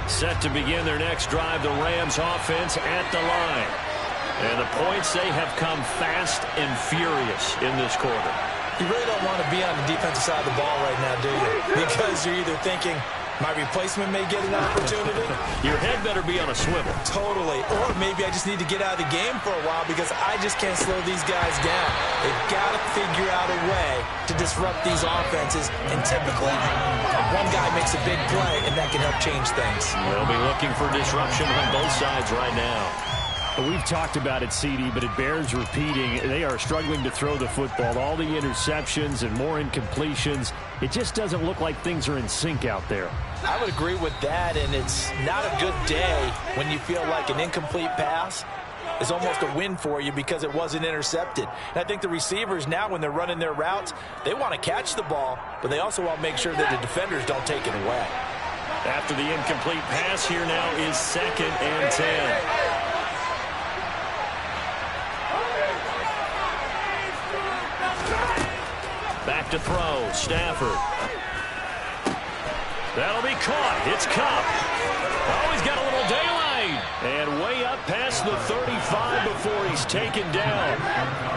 Set to begin their next drive, the Rams offense at the line. And the points, they have come fast and furious in this quarter. You really don't want to be on the defensive side of the ball right now, do you? Because you're either thinking, my replacement may get an opportunity. Your head better be on a swivel. Totally. Or maybe I just need to get out of the game for a while because I just can't slow these guys down. They've got to figure out a way to disrupt these offenses. And typically, one guy makes a big play, and that can help change things. They'll be looking for disruption on both sides right now. We've talked about it, CD, but it bears repeating. They are struggling to throw the football. All the interceptions and more incompletions. It just doesn't look like things are in sync out there. I would agree with that, and it's not a good day when you feel like an incomplete pass is almost a win for you because it wasn't intercepted. And I think the receivers now, when they're running their routes, they want to catch the ball, but they also want to make sure that the defenders don't take it away. After the incomplete pass, here now is 2nd and 10. Back to throw, Stafford. That'll be caught. It's Cup. Oh, he's got a little daylight. And way up past the 35 before he's taken down.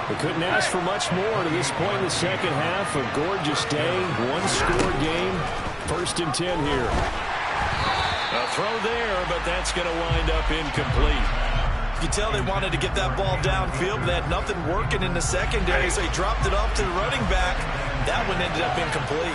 We couldn't ask for much more to this point in the second half. A gorgeous day, one-score game. 1st and 10 here. A throw there, but that's going to wind up incomplete. You tell they wanted to get that ball downfield, but they had nothing working in the secondary, so he dropped it off to the running back. That one ended up incomplete.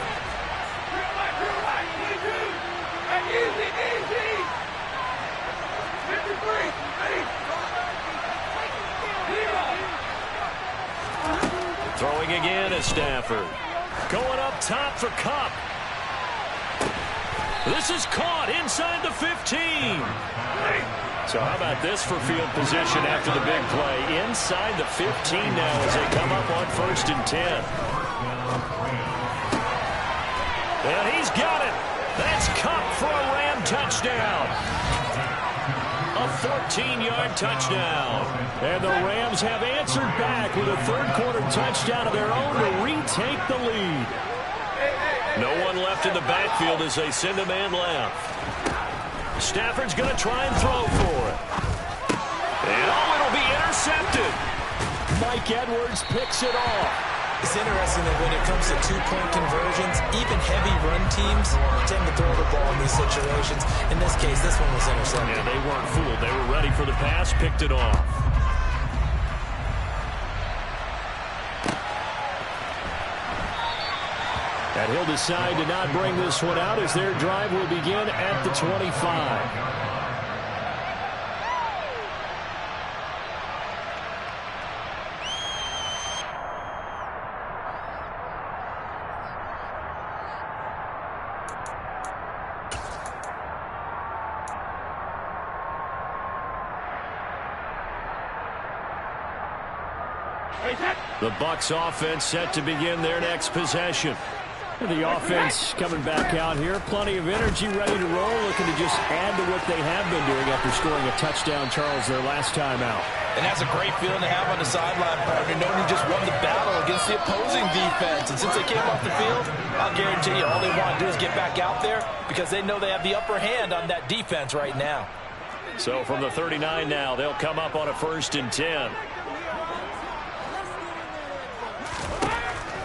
Throwing again is Stafford. Going up top for Cup. This is caught inside the 15. So how about this for field position after the big play? Inside the 15 now as they come up on 1st and 10. And he's got it. That's Cup for a Ram touchdown. a 14-yard touchdown. And the Rams have answered back with a third-quarter touchdown of their own to retake the lead. No one left in the backfield as they send a man left. Stafford's going to try and throw for it. And it'll be intercepted. Mike Edwards picks it off. It's interesting that when it comes to two-point conversions, even heavy run teams tend to throw the ball in these situations. In this case, this one was intercepted. Yeah, they weren't fooled. They were ready for the pass, picked it off. And he'll decide to not bring this one out as their drive will begin at the 25. The Bucs offense set to begin their next possession. The offense coming back out here. Plenty of energy, ready to roll, looking to just add to what they have been doing after scoring a touchdown, Charles, their last time out. And that's a great feeling to have on the sideline, partner, knowing you just won the battle against the opposing defense. And since they came off the field, I'll guarantee you all they want to do is get back out there because they know they have the upper hand on that defense right now. So from the 39 now, they'll come up on a 1st and 10.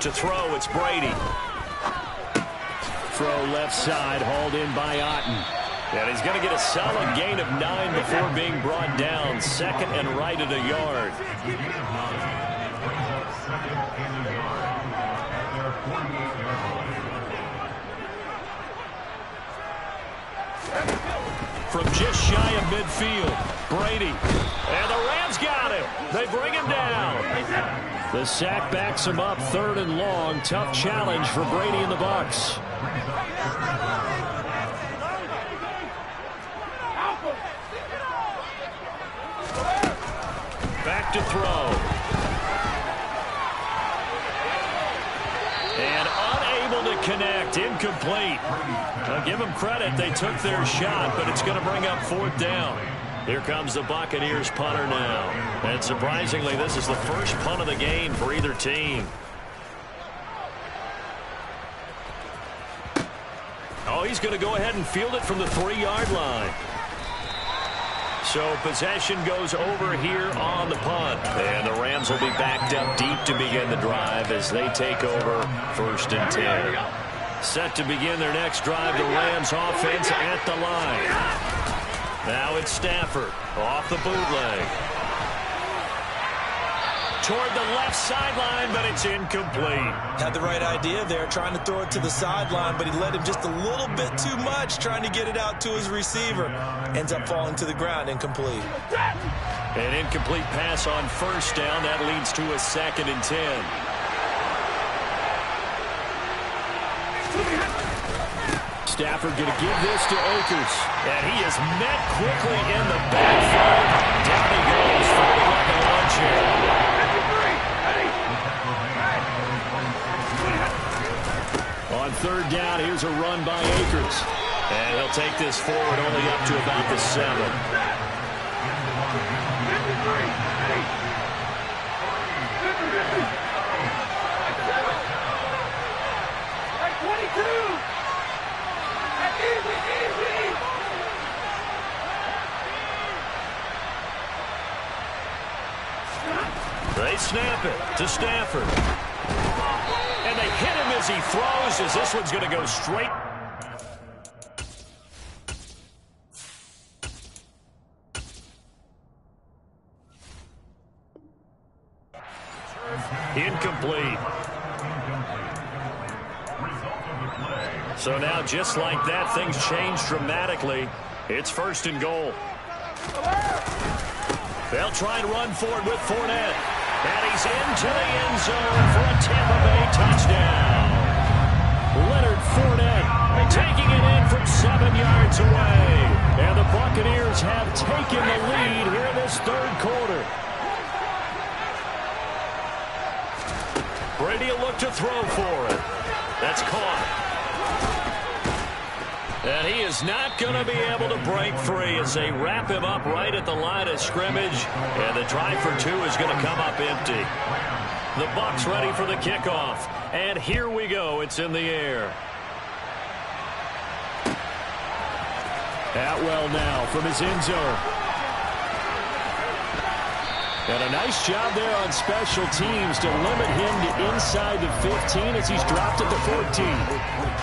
To throw, it's Brady. Throw left side, hauled in by Otten. And he's going to get a solid gain of 9 before being brought down. 2nd and right at a yard. From just shy of midfield, Brady. And the Rams got him. They bring him down. The sack backs him up, 3rd and long. Tough challenge for Brady and the Bucs. Back to throw. And unable to connect. Incomplete. I'll give them credit. They took their shot, but it's going to bring up 4th down. Here comes the Buccaneers punter now. And surprisingly, this is the first punt of the game for either team. Oh, he's going to go ahead and field it from the 3-yard line. So possession goes over here on the punt. And the Rams will be backed up deep to begin the drive as they take over 1st and 10. Set to begin their next drive, the Rams offense at the line. Now it's Stafford off the bootleg. Toward the left sideline, but it's incomplete. Had the right idea there, trying to throw it to the sideline, but he led him just a little bit too much, trying to get it out to his receiver. Ends up falling to the ground, incomplete. An incomplete pass on 1st down. That leads to a 2nd and 10. Stafford going to give this to Akers. And he is met quickly in the backfield. Down he goes, falling like a lawn chair. On 3rd down, here's a run by Akers. And he'll take this forward only up to about the 7. They snap it to Stafford. And they hit him as he throws, as this one's going to go straight. Incomplete. So now, just like that, things change dramatically. It's 1st and goal. They'll try and run forward with Fournette. And he's into the end zone for a Tampa Bay touchdown. Leonard Fournette taking it in from 7 yards away. And the Buccaneers have taken the lead here in this 3rd quarter. Brady will look to throw for it. That's caught. And he is not going to be able to break free as they wrap him up right at the line of scrimmage. And the try for two is going to come up empty. The Bucs ready for the kickoff. And here we go. It's in the air. Atwell now from his end zone. And a nice job there on special teams to limit him to inside the 15 as he's dropped at the 14.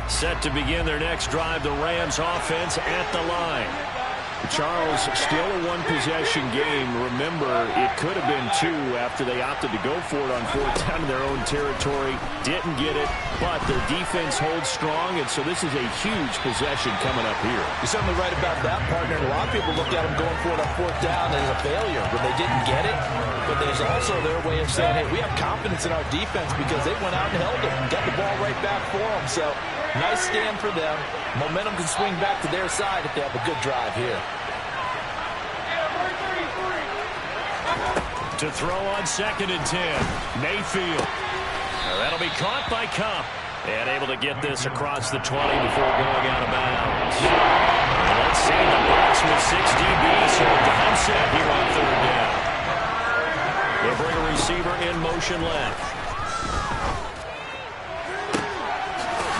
Set to begin their next drive, the Rams offense at the line. Charles, still a one-possession game. Remember, it could have been two after they opted to go for it on fourth down in their own territory. Didn't get it, but their defense holds strong, and so this is a huge possession coming up here. You're certainly right about that, partner. A lot of people looked at them going for it on fourth down as a failure when they didn't get it. But there's also their way of saying, hey, we have confidence in our defense because they went out and held them, got the ball right back for them. So nice stand for them. Momentum can swing back to their side if they have a good drive here. To throw on 2nd and 10. Mayfield. That'll be caught by Cup. And able to get this across the 20 before going out of bounds. And let's see the Bucs with 6 DBs. So a down set here on 3rd down. They'll bring a receiver in motion left.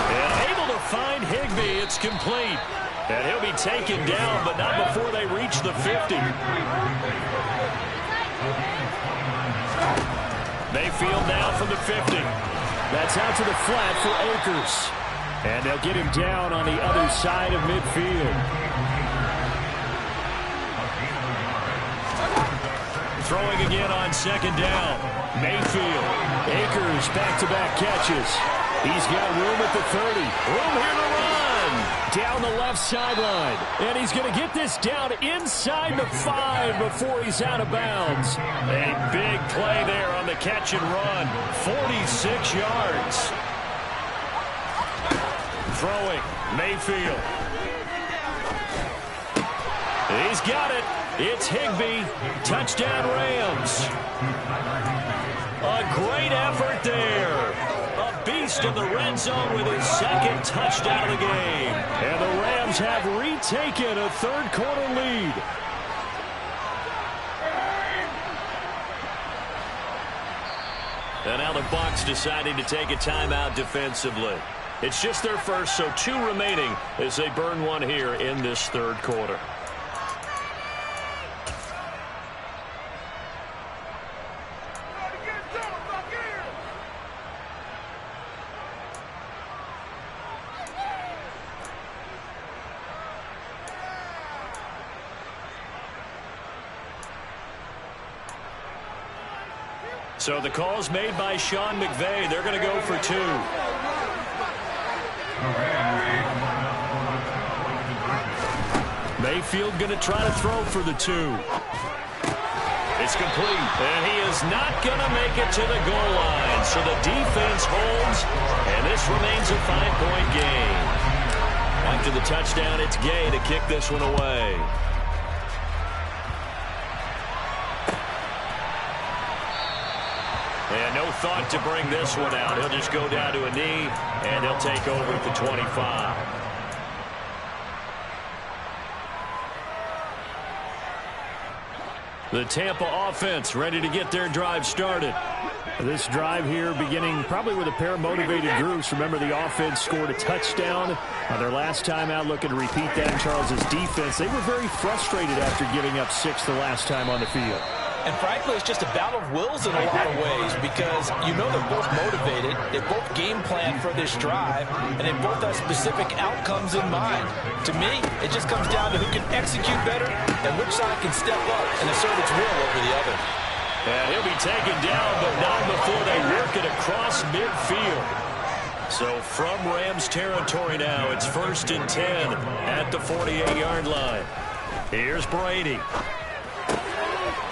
And able to find Higbee. It's complete. And he'll be taken down, but not before they reach the 50. Mayfield now from the 50. That's out to the flat for Akers. And they'll get him down on the other side of midfield. Throwing again on 2nd down. Mayfield. Akers back-to-back catches. He's got room at the 30. Room here to run. Down the left sideline. And he's going to get this down inside the 5 before he's out of bounds. A big play there on the catch and run. 46 yards. Throwing. Mayfield. He's got it. It's Higbee. Touchdown Rams. A great effort there. A beast in the red zone with his 2nd touchdown of the game. And the Rams have retaken a 3rd quarter lead. And now the Bucs deciding to take a timeout defensively. It's just their first, so 2 remaining as they burn one here in this 3rd quarter. So the call's made by Sean McVay. They're going to go for 2. Mayfield going to try to throw for the 2. It's complete. And he is not going to make it to the goal line. So the defense holds. And this remains a 5-point game. After the touchdown, it's Gay to kick this one away. And no thought to bring this one out. He'll just go down to a knee, and he'll take over at the 25. The Tampa offense ready to get their drive started. This drive here beginning probably with a pair of motivated groups. Remember, the offense scored a touchdown on their last time out. Looking to repeat that in Charles's defense. They were very frustrated after giving up 6 the last time on the field. And frankly, it's just a battle of wills in a lot of ways because you know they're both motivated, they both game plan for this drive, and they both have specific outcomes in mind. To me, it just comes down to who can execute better and which side can step up and assert its will over the other. And he'll be taken down, but not before they work it across midfield. So from Rams territory now, it's 1st and 10 at the 48-yard line. Here's Brady.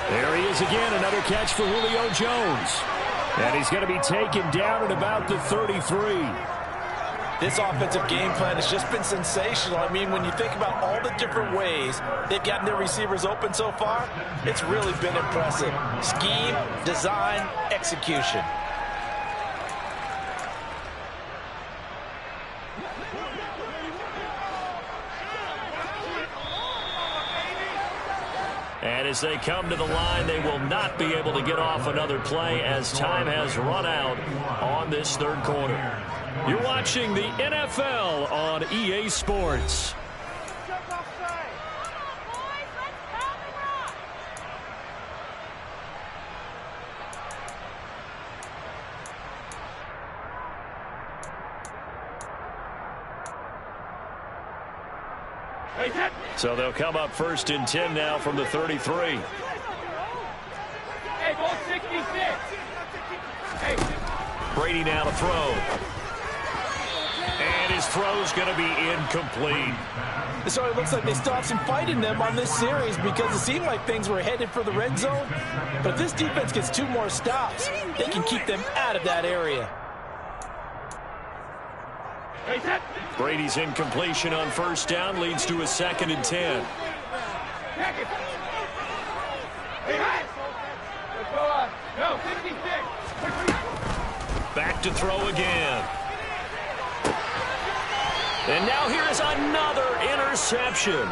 There he is again, another catch for Julio Jones. And he's going to be taken down at about the 33. This offensive game plan has just been sensational. I mean, when you think about all the different ways they've gotten their receivers open so far, it's really been impressive. Scheme, design, execution. And as they come to the line, they will not be able to get off another play as time has run out on this third quarter. You're watching the NFL on EA Sports. So they'll come up 1st and 10 now from the 33. Hey, ball 66. Hey. Brady now to throw. And his throw's going to be incomplete. So it looks like they still have some fight in them on this series because it seemed like things were headed for the red zone. But if this defense gets 2 more stops, they can keep them out of that area. Brady's incompletion on 1st down leads to a 2nd and 10. Back to throw again. And now here is another interception.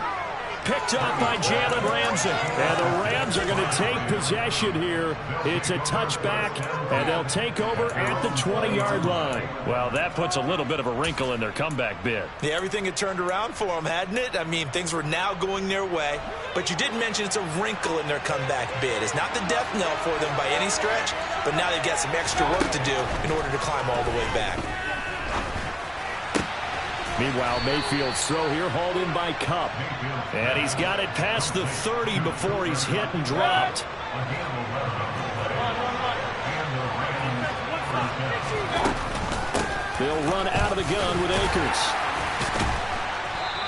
Picked up by Jalen Ramsey. And the Rams are going to take possession here. It's a touchback, and they'll take over at the 20-yard line. Well, that puts a little bit of a wrinkle in their comeback bid. Yeah, everything had turned around for them, hadn't it? I mean, things were now going their way. But you did mention it's a wrinkle in their comeback bid. It's not the death knell for them by any stretch, but now they've got some extra work to do in order to climb all the way back. Meanwhile, Mayfield's throw here hauled in by Kupp. And he's got it past the 30 before he's hit and dropped. They'll run out of the gun with Akers.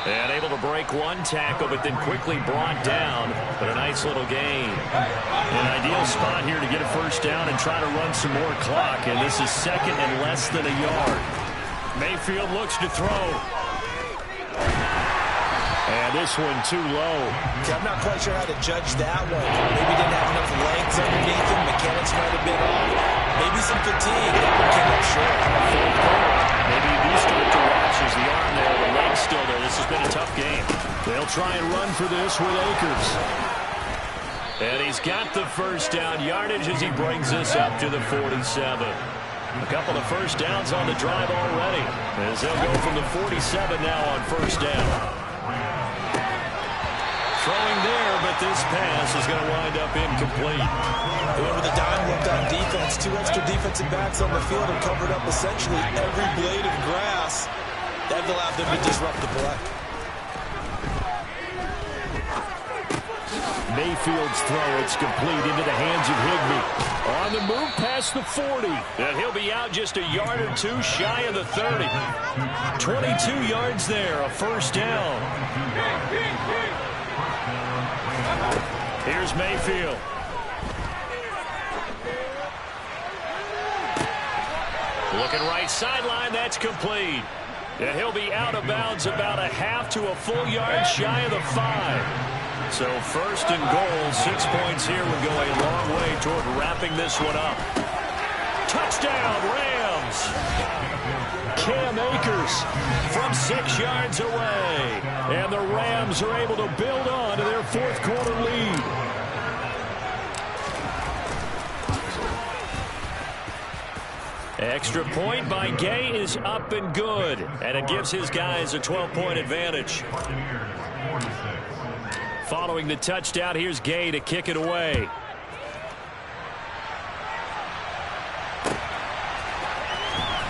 And able to break one tackle, but then quickly brought down. But a nice little gain. An ideal spot here to get a 1st down and try to run some more clock. And this is 2nd and less than a yard. Mayfield looks to throw. And this one too low. Okay, I'm not quite sure how to judge that one. Maybe didn't have enough length underneath him. Mechanics might have been off. Maybe some fatigue. That one came up short. Maybe you do start to watch as the arm there, the leg's still there. This has been a tough game. They'll try and run for this with Akers. And he's got the 1st down yardage as he brings this up to the 47. A couple of 1st downs on the drive already, as they'll go from the 47 now on 1st down. Throwing there, but this pass is going to wind up incomplete. Whoever the dime looked on defense, 2 extra defensive backs on the field and covered up essentially every blade of grass. That allowed them to disrupt the play. Mayfield's throw, it's complete into the hands of Higbee. On the move past the 40. And he'll be out just a yard or 2 shy of the 30. 22 yards there, a 1st down. Here's Mayfield. Looking right sideline, that's complete. And he'll be out of bounds about a half to a full yard shy of the 5. So 1st and goal, 6 points here would go a long way toward wrapping this one up. Touchdown, Rams! Cam Akers from 6 yards away. And the Rams are able to build on to their 4th quarter lead. Extra point by Gay is up and good. And it gives his guys a 12-point advantage. Following the touchdown, here's Gay to kick it away.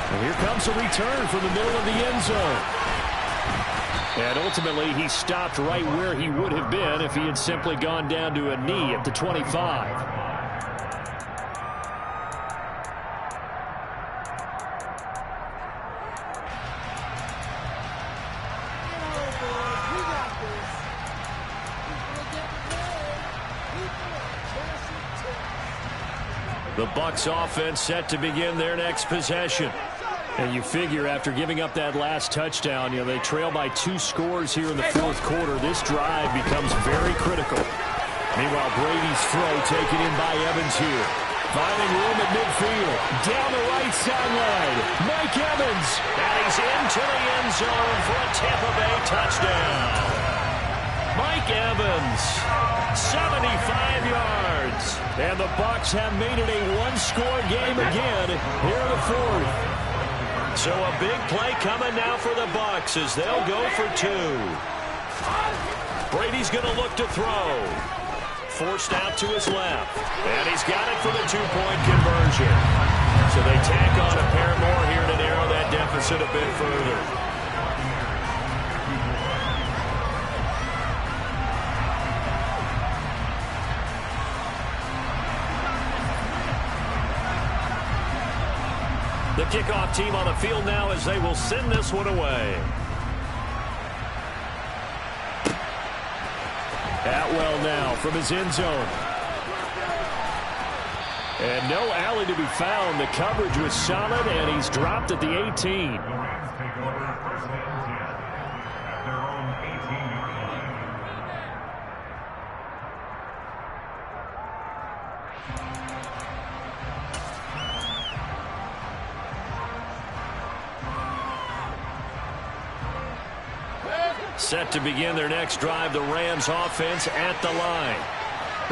And here comes a return from the middle of the end zone. And ultimately, he stopped right where he would have been if he had simply gone down to a knee at the 25. The Bucs offense set to begin their next possession. And you figure after giving up that last touchdown, they trail by 2 scores here in the fourth quarter. This drive becomes very critical. Meanwhile, Brady's throw taken in by Evans here. Finding room at midfield. Down the right sideline. Mike Evans. And he's into the end zone for a Tampa Bay touchdown. Mike Evans, 75 yards. And the Bucs have made it a one-score game again here in the fourth. So a big play coming now for the Bucs as they'll go for 2. Brady's going to look to throw. Forced out to his left. And he's got it for the 2-point conversion. So they tack on a pair more here to narrow that deficit a bit further. The kickoff team on the field now as they will send this one away. Atwell now from his end zone. And no alley to be found. The coverage was solid, and he's dropped at the 18. Set to begin their next drive, the Rams offense at the line.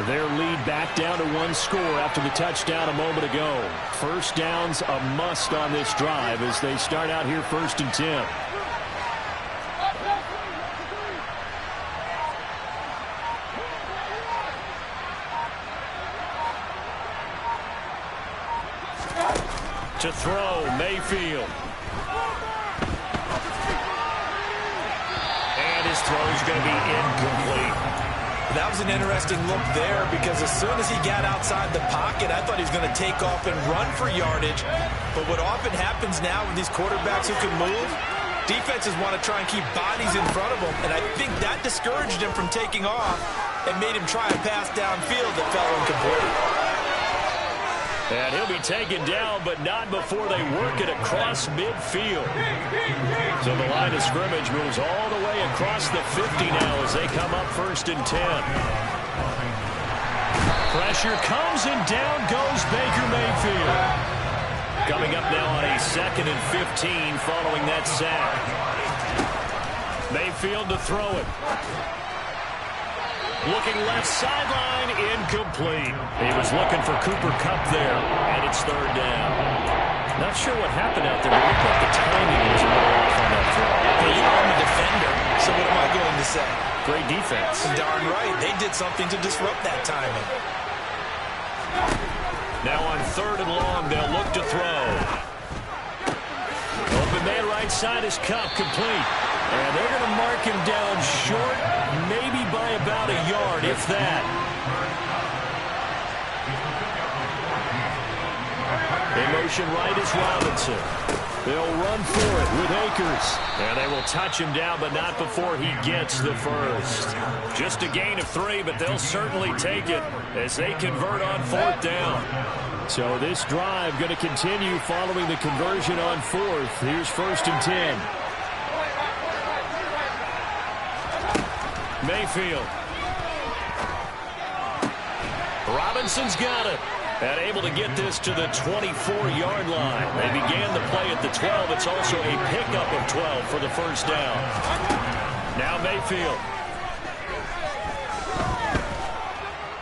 Their lead back down to 1 score after the touchdown a moment ago. First down's a must on this drive as they start out here 1st and 10. To throw, Mayfield. His throw's going to be incomplete. That was an interesting look there because as soon as he got outside the pocket, I thought he was going to take off and run for yardage. But what often happens now with these quarterbacks who can move, defenses want to try and keep bodies in front of them. And I think that discouraged him from taking off and made him try a pass downfield that fell incomplete. And he'll be taken down, but not before they work it across midfield. So the line of scrimmage moves all the way across the 50 now as they come up 1st and 10. Pressure comes, and down goes Baker Mayfield. Coming up now on a 2nd and 15 following that sack. Mayfield to throw it. Looking left sideline, incomplete. He was looking for Cooper Kupp there, and it's 3rd down. Not sure what happened out there. It looked like the timing was a little off on that throw. Hey, you know I'm a defender, so what am I going to say? Great defense. Darn right. They did something to disrupt that timing. Now on 3rd and long, they'll look to throw. Open man right side is Kupp, complete. And they're going to mark him down short, maybe by about a yard, if that. In motion right is Robinson. They'll run for it with Akers. And they will touch him down, but not before he gets the first. Just a gain of 3, but they'll certainly take it as they convert on 4th down. So this drive going to continue following the conversion on 4th. Here's 1st and 10. Mayfield. Robinson's got it. And able to get this to the 24-yard line. They began the play at the 12. It's also a pickup of 12 for the 1st down. Now Mayfield.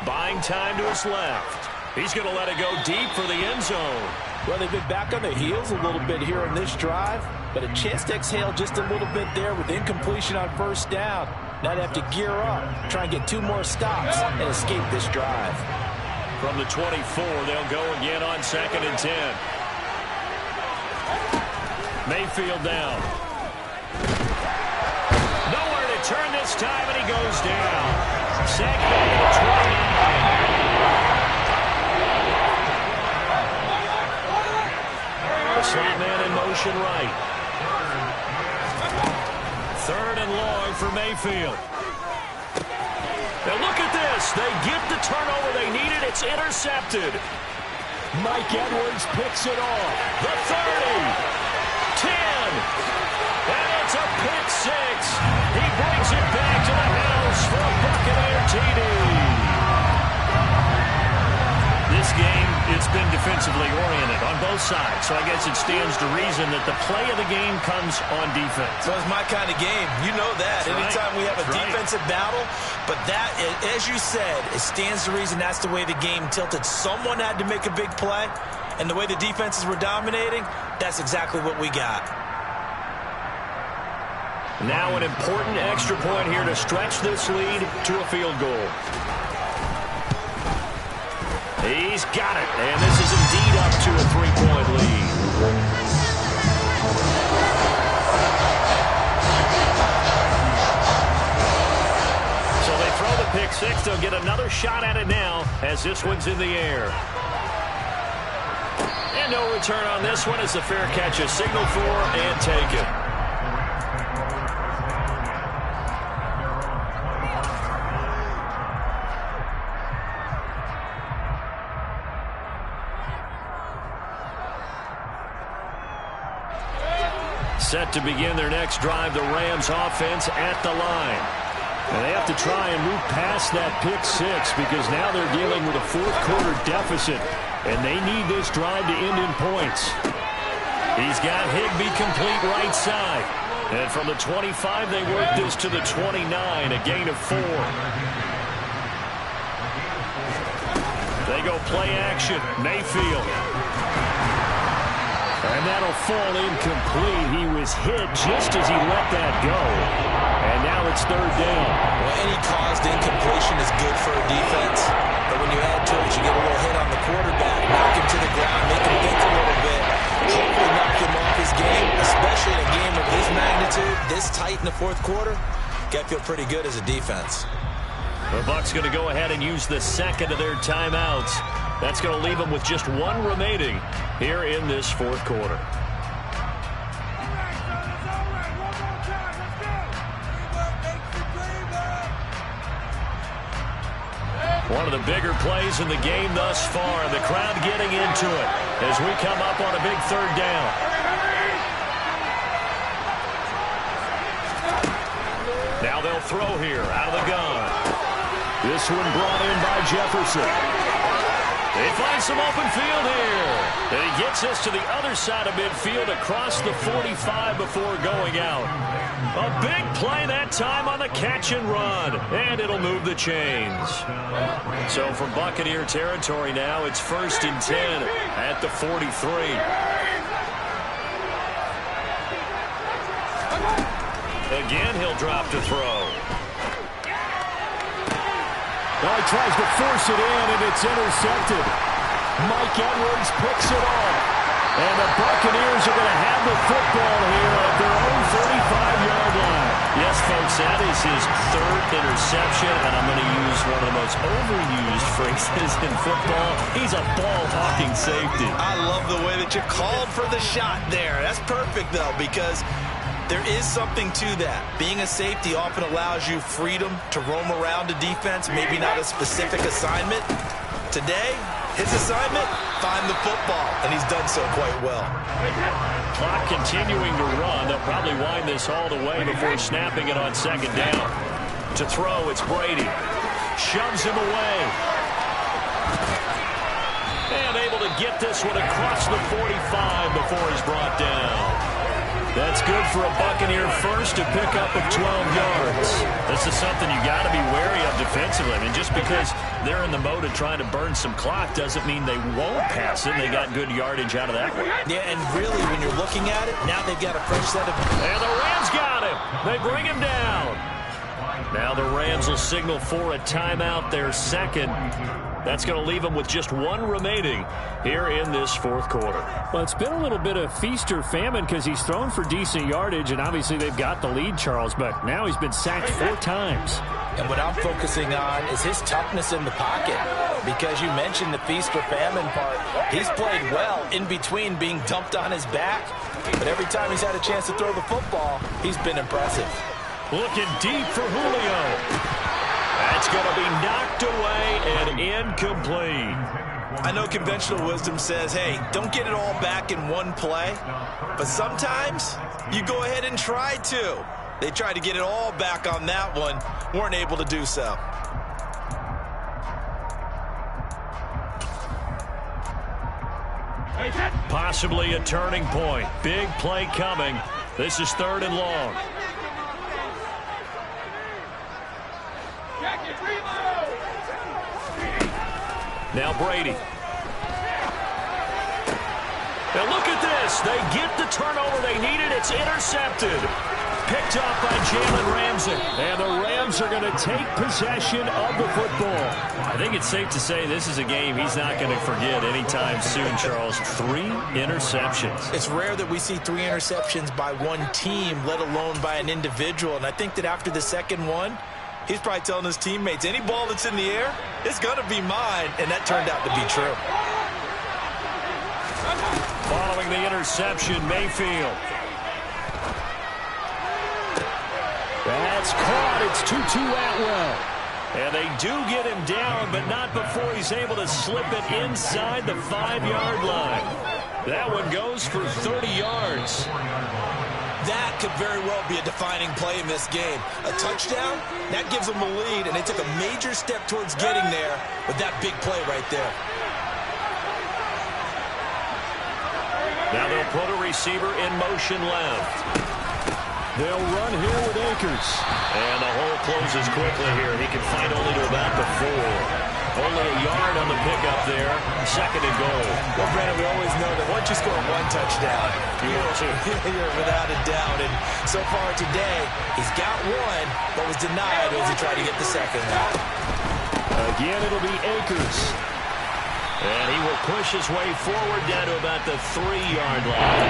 Buying time to his left. He's going to let it go deep for the end zone. Well, they've been back on their heels a little bit here on this drive, but a chance to exhale just a little bit there with incompletion on 1st down. Now they have to gear up, try and get 2 more stops and escape this drive. From the 24, they'll go again on 2nd and 10. Mayfield down. Nowhere to turn this time, and he goes down. Sacked back at the 29. The slot man in motion right. 3rd and long for Mayfield. Now look at this. They get the turnover they needed. It's intercepted. Mike Edwards picks it off. The 30. run. And it's a pick six. He brings it back to the house for a Buccaneer TD. This game, it's been defensively oriented on both sides, so I guess it stands to reason that the play of the game comes on defense. So it's my kind of game. You know that. That's Anytime right. we have a That's defensive battle, but that, as you said, it stands to reason that's the way the game tilted. Someone had to make a big play, and the way the defenses were dominating, that's exactly what we got. Now an important extra point here to stretch this lead to a field goal. He's got it, and this is indeed up to a 3-point lead. So they throw the pick six. They'll get another shot at it now as this one's in the air. And no return on this one as the fair catch is signaled for and taken. Set to begin their next drive, the Rams offense at the line. And they have to try and move past that pick six because now they're dealing with a fourth-quarter deficit, and they need this drive to end in points. He's got Higbee complete right side. And from the 25, they work this to the 29, a gain of 4. They go play action, Mayfield. And that'll fall incomplete. He was hit just as he let that go. And now it's third down. Well, any caused incompletion is good for a defense. But when you add to it, you get a little hit on the quarterback, knock him to the ground, make him think a little bit, hopefully knock him off his game, especially in a game of this magnitude, this tight in the fourth quarter. Got to feel pretty good as a defense. The Bucs going to go ahead and use the second of their timeouts. That's going to leave them with just one remaining here in this fourth quarter. One of the bigger plays in the game thus far. The crowd getting into it as we come up on a big third down. Now they'll throw here out of the gun. This one brought in by Jefferson. They find some open field here. And he gets us to the other side of midfield across the 45 before going out. A big play that time on the catch and run. And it'll move the chains. So from Buccaneer territory now, it's 1st and 10 at the 43. Again, he'll drop to throw. Well, he tries to force it in, and it's intercepted. Mike Edwards picks it off. And the Buccaneers are going to have the football here at their own 35-yard line. Yes, folks, that is his third interception, and I'm going to use one of the most overused phrases in football. He's a ball-hawking safety. I love the way that you called for the shot there. That's perfect, though, because there is something to that. Being a safety often allows you freedom to roam around a defense, maybe not a specific assignment. Today, his assignment, find the football, and he's done so quite well. Clock continuing to run. They'll probably wind this all the way before snapping it on second down. To throw, it's Brady. Shoves him away. And able to get this one across the 45 before he's brought down. That's good for a Buccaneer first to pick up of 12 yards. This is something you got to be wary of defensively. I mean, just because they're in the mode of trying to burn some clock doesn't mean they won't pass it. They got good yardage out of that one. Yeah, and really, when you're looking at it, now they've got a fresh set of... And the Rams got him. They bring him down. Now the Rams will signal for a timeout, their second. That's going to leave them with just one remaining here in this fourth quarter. Well, it's been a little bit of feast or famine because he's thrown for decent yardage, and obviously they've got the lead, Charles, but now he's been sacked 4 times. And what I'm focusing on is his toughness in the pocket, because you mentioned the feast or famine part. He's played well in between being dumped on his back, but every time he's had a chance to throw the football, he's been impressive. Looking deep for Julio. That's going to be knocked away and incomplete. I know conventional wisdom says, hey, don't get it all back in one play. But sometimes you go ahead and try to. They tried to get it all back on that one. Weren't able to do so. Possibly a turning point. Big play coming. This is 3rd and long. Now Brady. Now look at this. They get the turnover they needed. It's intercepted. Picked off by Jalen Ramsey. And the Rams are going to take possession of the football. I think it's safe to say this is a game he's not going to forget anytime soon, Charles. 3 interceptions. It's rare that we see 3 interceptions by one team, let alone by an individual. And I think that after the second one, he's probably telling his teammates, any ball that's in the air, it's going to be mine. And that turned out to be true. Following the interception, Mayfield. That's caught. It's Tutu Atwell. And they do get him down, but not before he's able to slip it inside the 5-yard line. That one goes for 30 yards. That could very well be a defining play in this game. A touchdown, that gives them a lead, and they took a major step towards getting there with that big play right there. Now they'll put a receiver in motion left. They'll run here with Akers. And the hole closes quickly here. He can find only to about the 4. Only a yard on the pickup there. 2nd and goal. Well, Brandon, we always know that once you score 1 touchdown, you're without a doubt. And so far today, he's got 1, but was denied as he tried to get the 2nd one. Again, it'll be Akers. And he will push his way forward down to about the 3-yard line.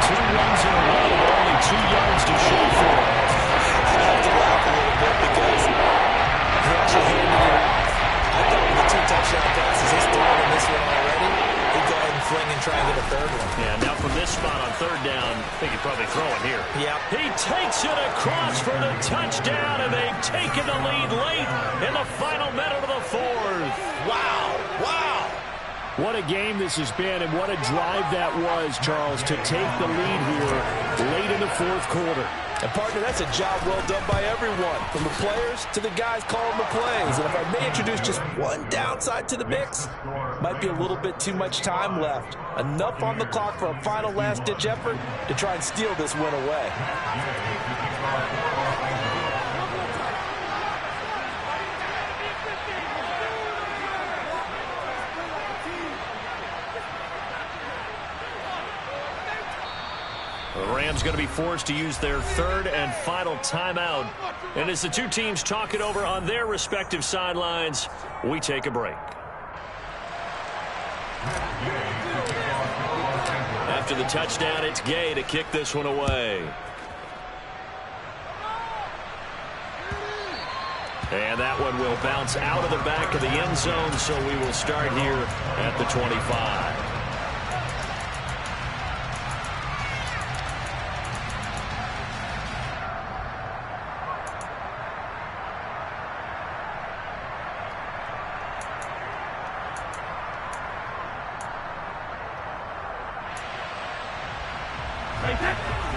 2 runs in a row, only 2 yards to show for it. I have to laugh a little bit because he actually handed it off. I thought with the 2 touchdown passes, he's throwing in this one already. He'd go ahead and fling and try and get a 3rd one. Yeah, now from this spot on 3rd down, I think he'd probably throw it here. Yeah. He takes it across for the touchdown, and they've taken the lead late in the final minute of the 4th. Wow. Wow. What a game this has been, and what a drive that was, Charles, to take the lead here late in the 4th quarter. And, partner, that's a job well done by everyone, from the players to the guys calling the plays. And if I may introduce just one downside to the mix, might be a little bit too much time left. Enough on the clock for a final last-ditch effort to try and steal this win away. The Rams going to be forced to use their 3rd and final timeout. And as the 2 teams talk it over on their respective sidelines, we take a break. After the touchdown, it's Gay to kick this one away. And that one will bounce out of the back of the end zone, so we will start here at the 25.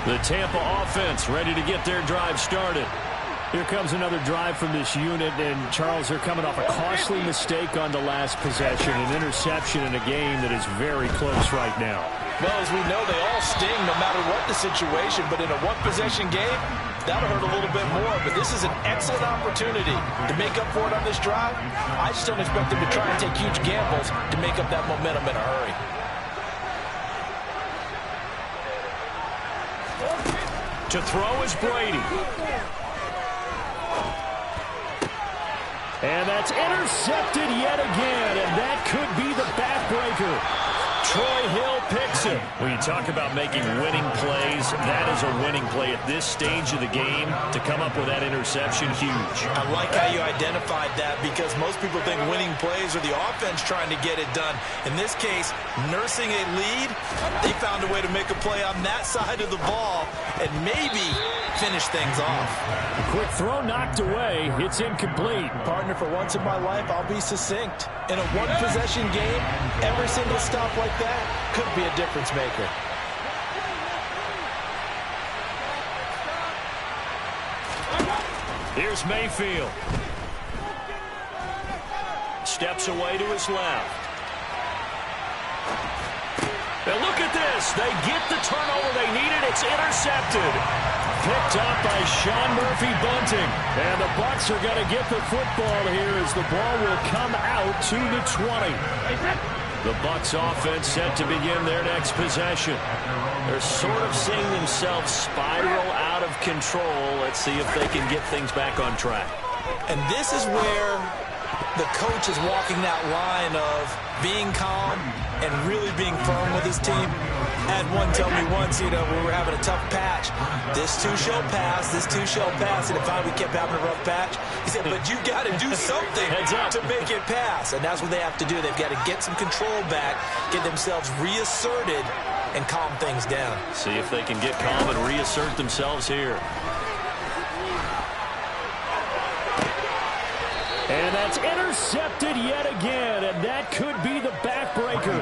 The Tampa offense ready to get their drive started. Here comes another drive from this unit, and Charles, they're coming off a costly mistake on the last possession, an interception in a game that is very close right now. Well, as we know, they all sting no matter what the situation, but in a 1-possession game, that'll hurt a little bit more. But this is an excellent opportunity to make up for it on this drive. I just don't expect them to try and take huge gambles to make up that momentum in a hurry. To throw is Brady. And that's intercepted yet again, and that could be the backbreaker. Troy Hill picks him. When you talk about making winning plays, that is a winning play at this stage of the game. To come up with that interception, huge. I like how you identified that, because most people think winning plays are the offense trying to get it done. In this case, nursing a lead, they found a way to make a play on that side of the ball and maybe finish things off. A quick throw knocked away. It's incomplete. Partner, for once in my life, I'll be succinct. In a one-possession game, every single stop like that could be a difference maker. Here's Mayfield. Steps away to his left. And look at this. They get the turnover they needed. It's intercepted. Picked up by Sean Murphy-Bunting. And the Bucs are going to get the football here as the ball will come out to the 20. The Bucs offense set to begin their next possession. They're sort of seeing themselves spiral out of control. Let's see if they can get things back on track. And this is where the coach is walking that line of being calm and really being firm with his team. I had one tell me once, we were having a tough patch. This too shall pass, this too shall pass. And if we kept having a rough patch, he said, but you got to do something to make it pass. And that's what they have to do. They've got to get some control back, get themselves reasserted, and calm things down. See if they can get calm and reassert themselves here. And that's intercepted yet again, and that could be the backbreaker.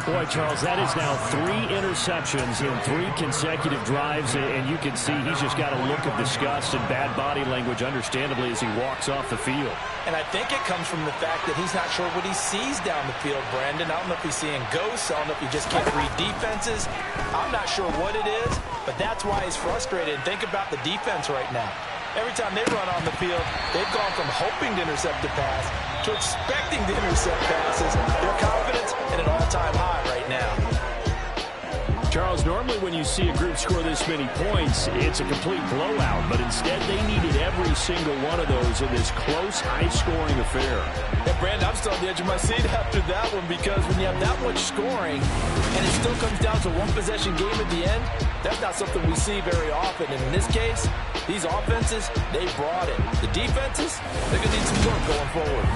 Boy, Charles, that is now 3 interceptions in 3 consecutive drives, and you can see he's just got a look of disgust and bad body language, understandably, as he walks off the field. And I think it comes from the fact that he's not sure what he sees down the field, Brandon. I don't know if he's seeing ghosts. I don't know if he just can't read defenses. I'm not sure what it is, but that's why he's frustrated. Think about the defense right now. Every time they run on the field, they've gone from hoping to intercept a pass to expecting to intercept passes. Their confidence at an all-time high right now. Charles, normally when you see a group score this many points, it's a complete blowout. But instead, they needed every single one of those in this close, high-scoring affair. Yeah, Brandon, I'm still on the edge of my seat after that one, because when you have that much scoring and it still comes down to one-possession game at the end, that's not something we see very often. And in this case, these offenses, they brought it. The defenses, they're going to need some work going forward.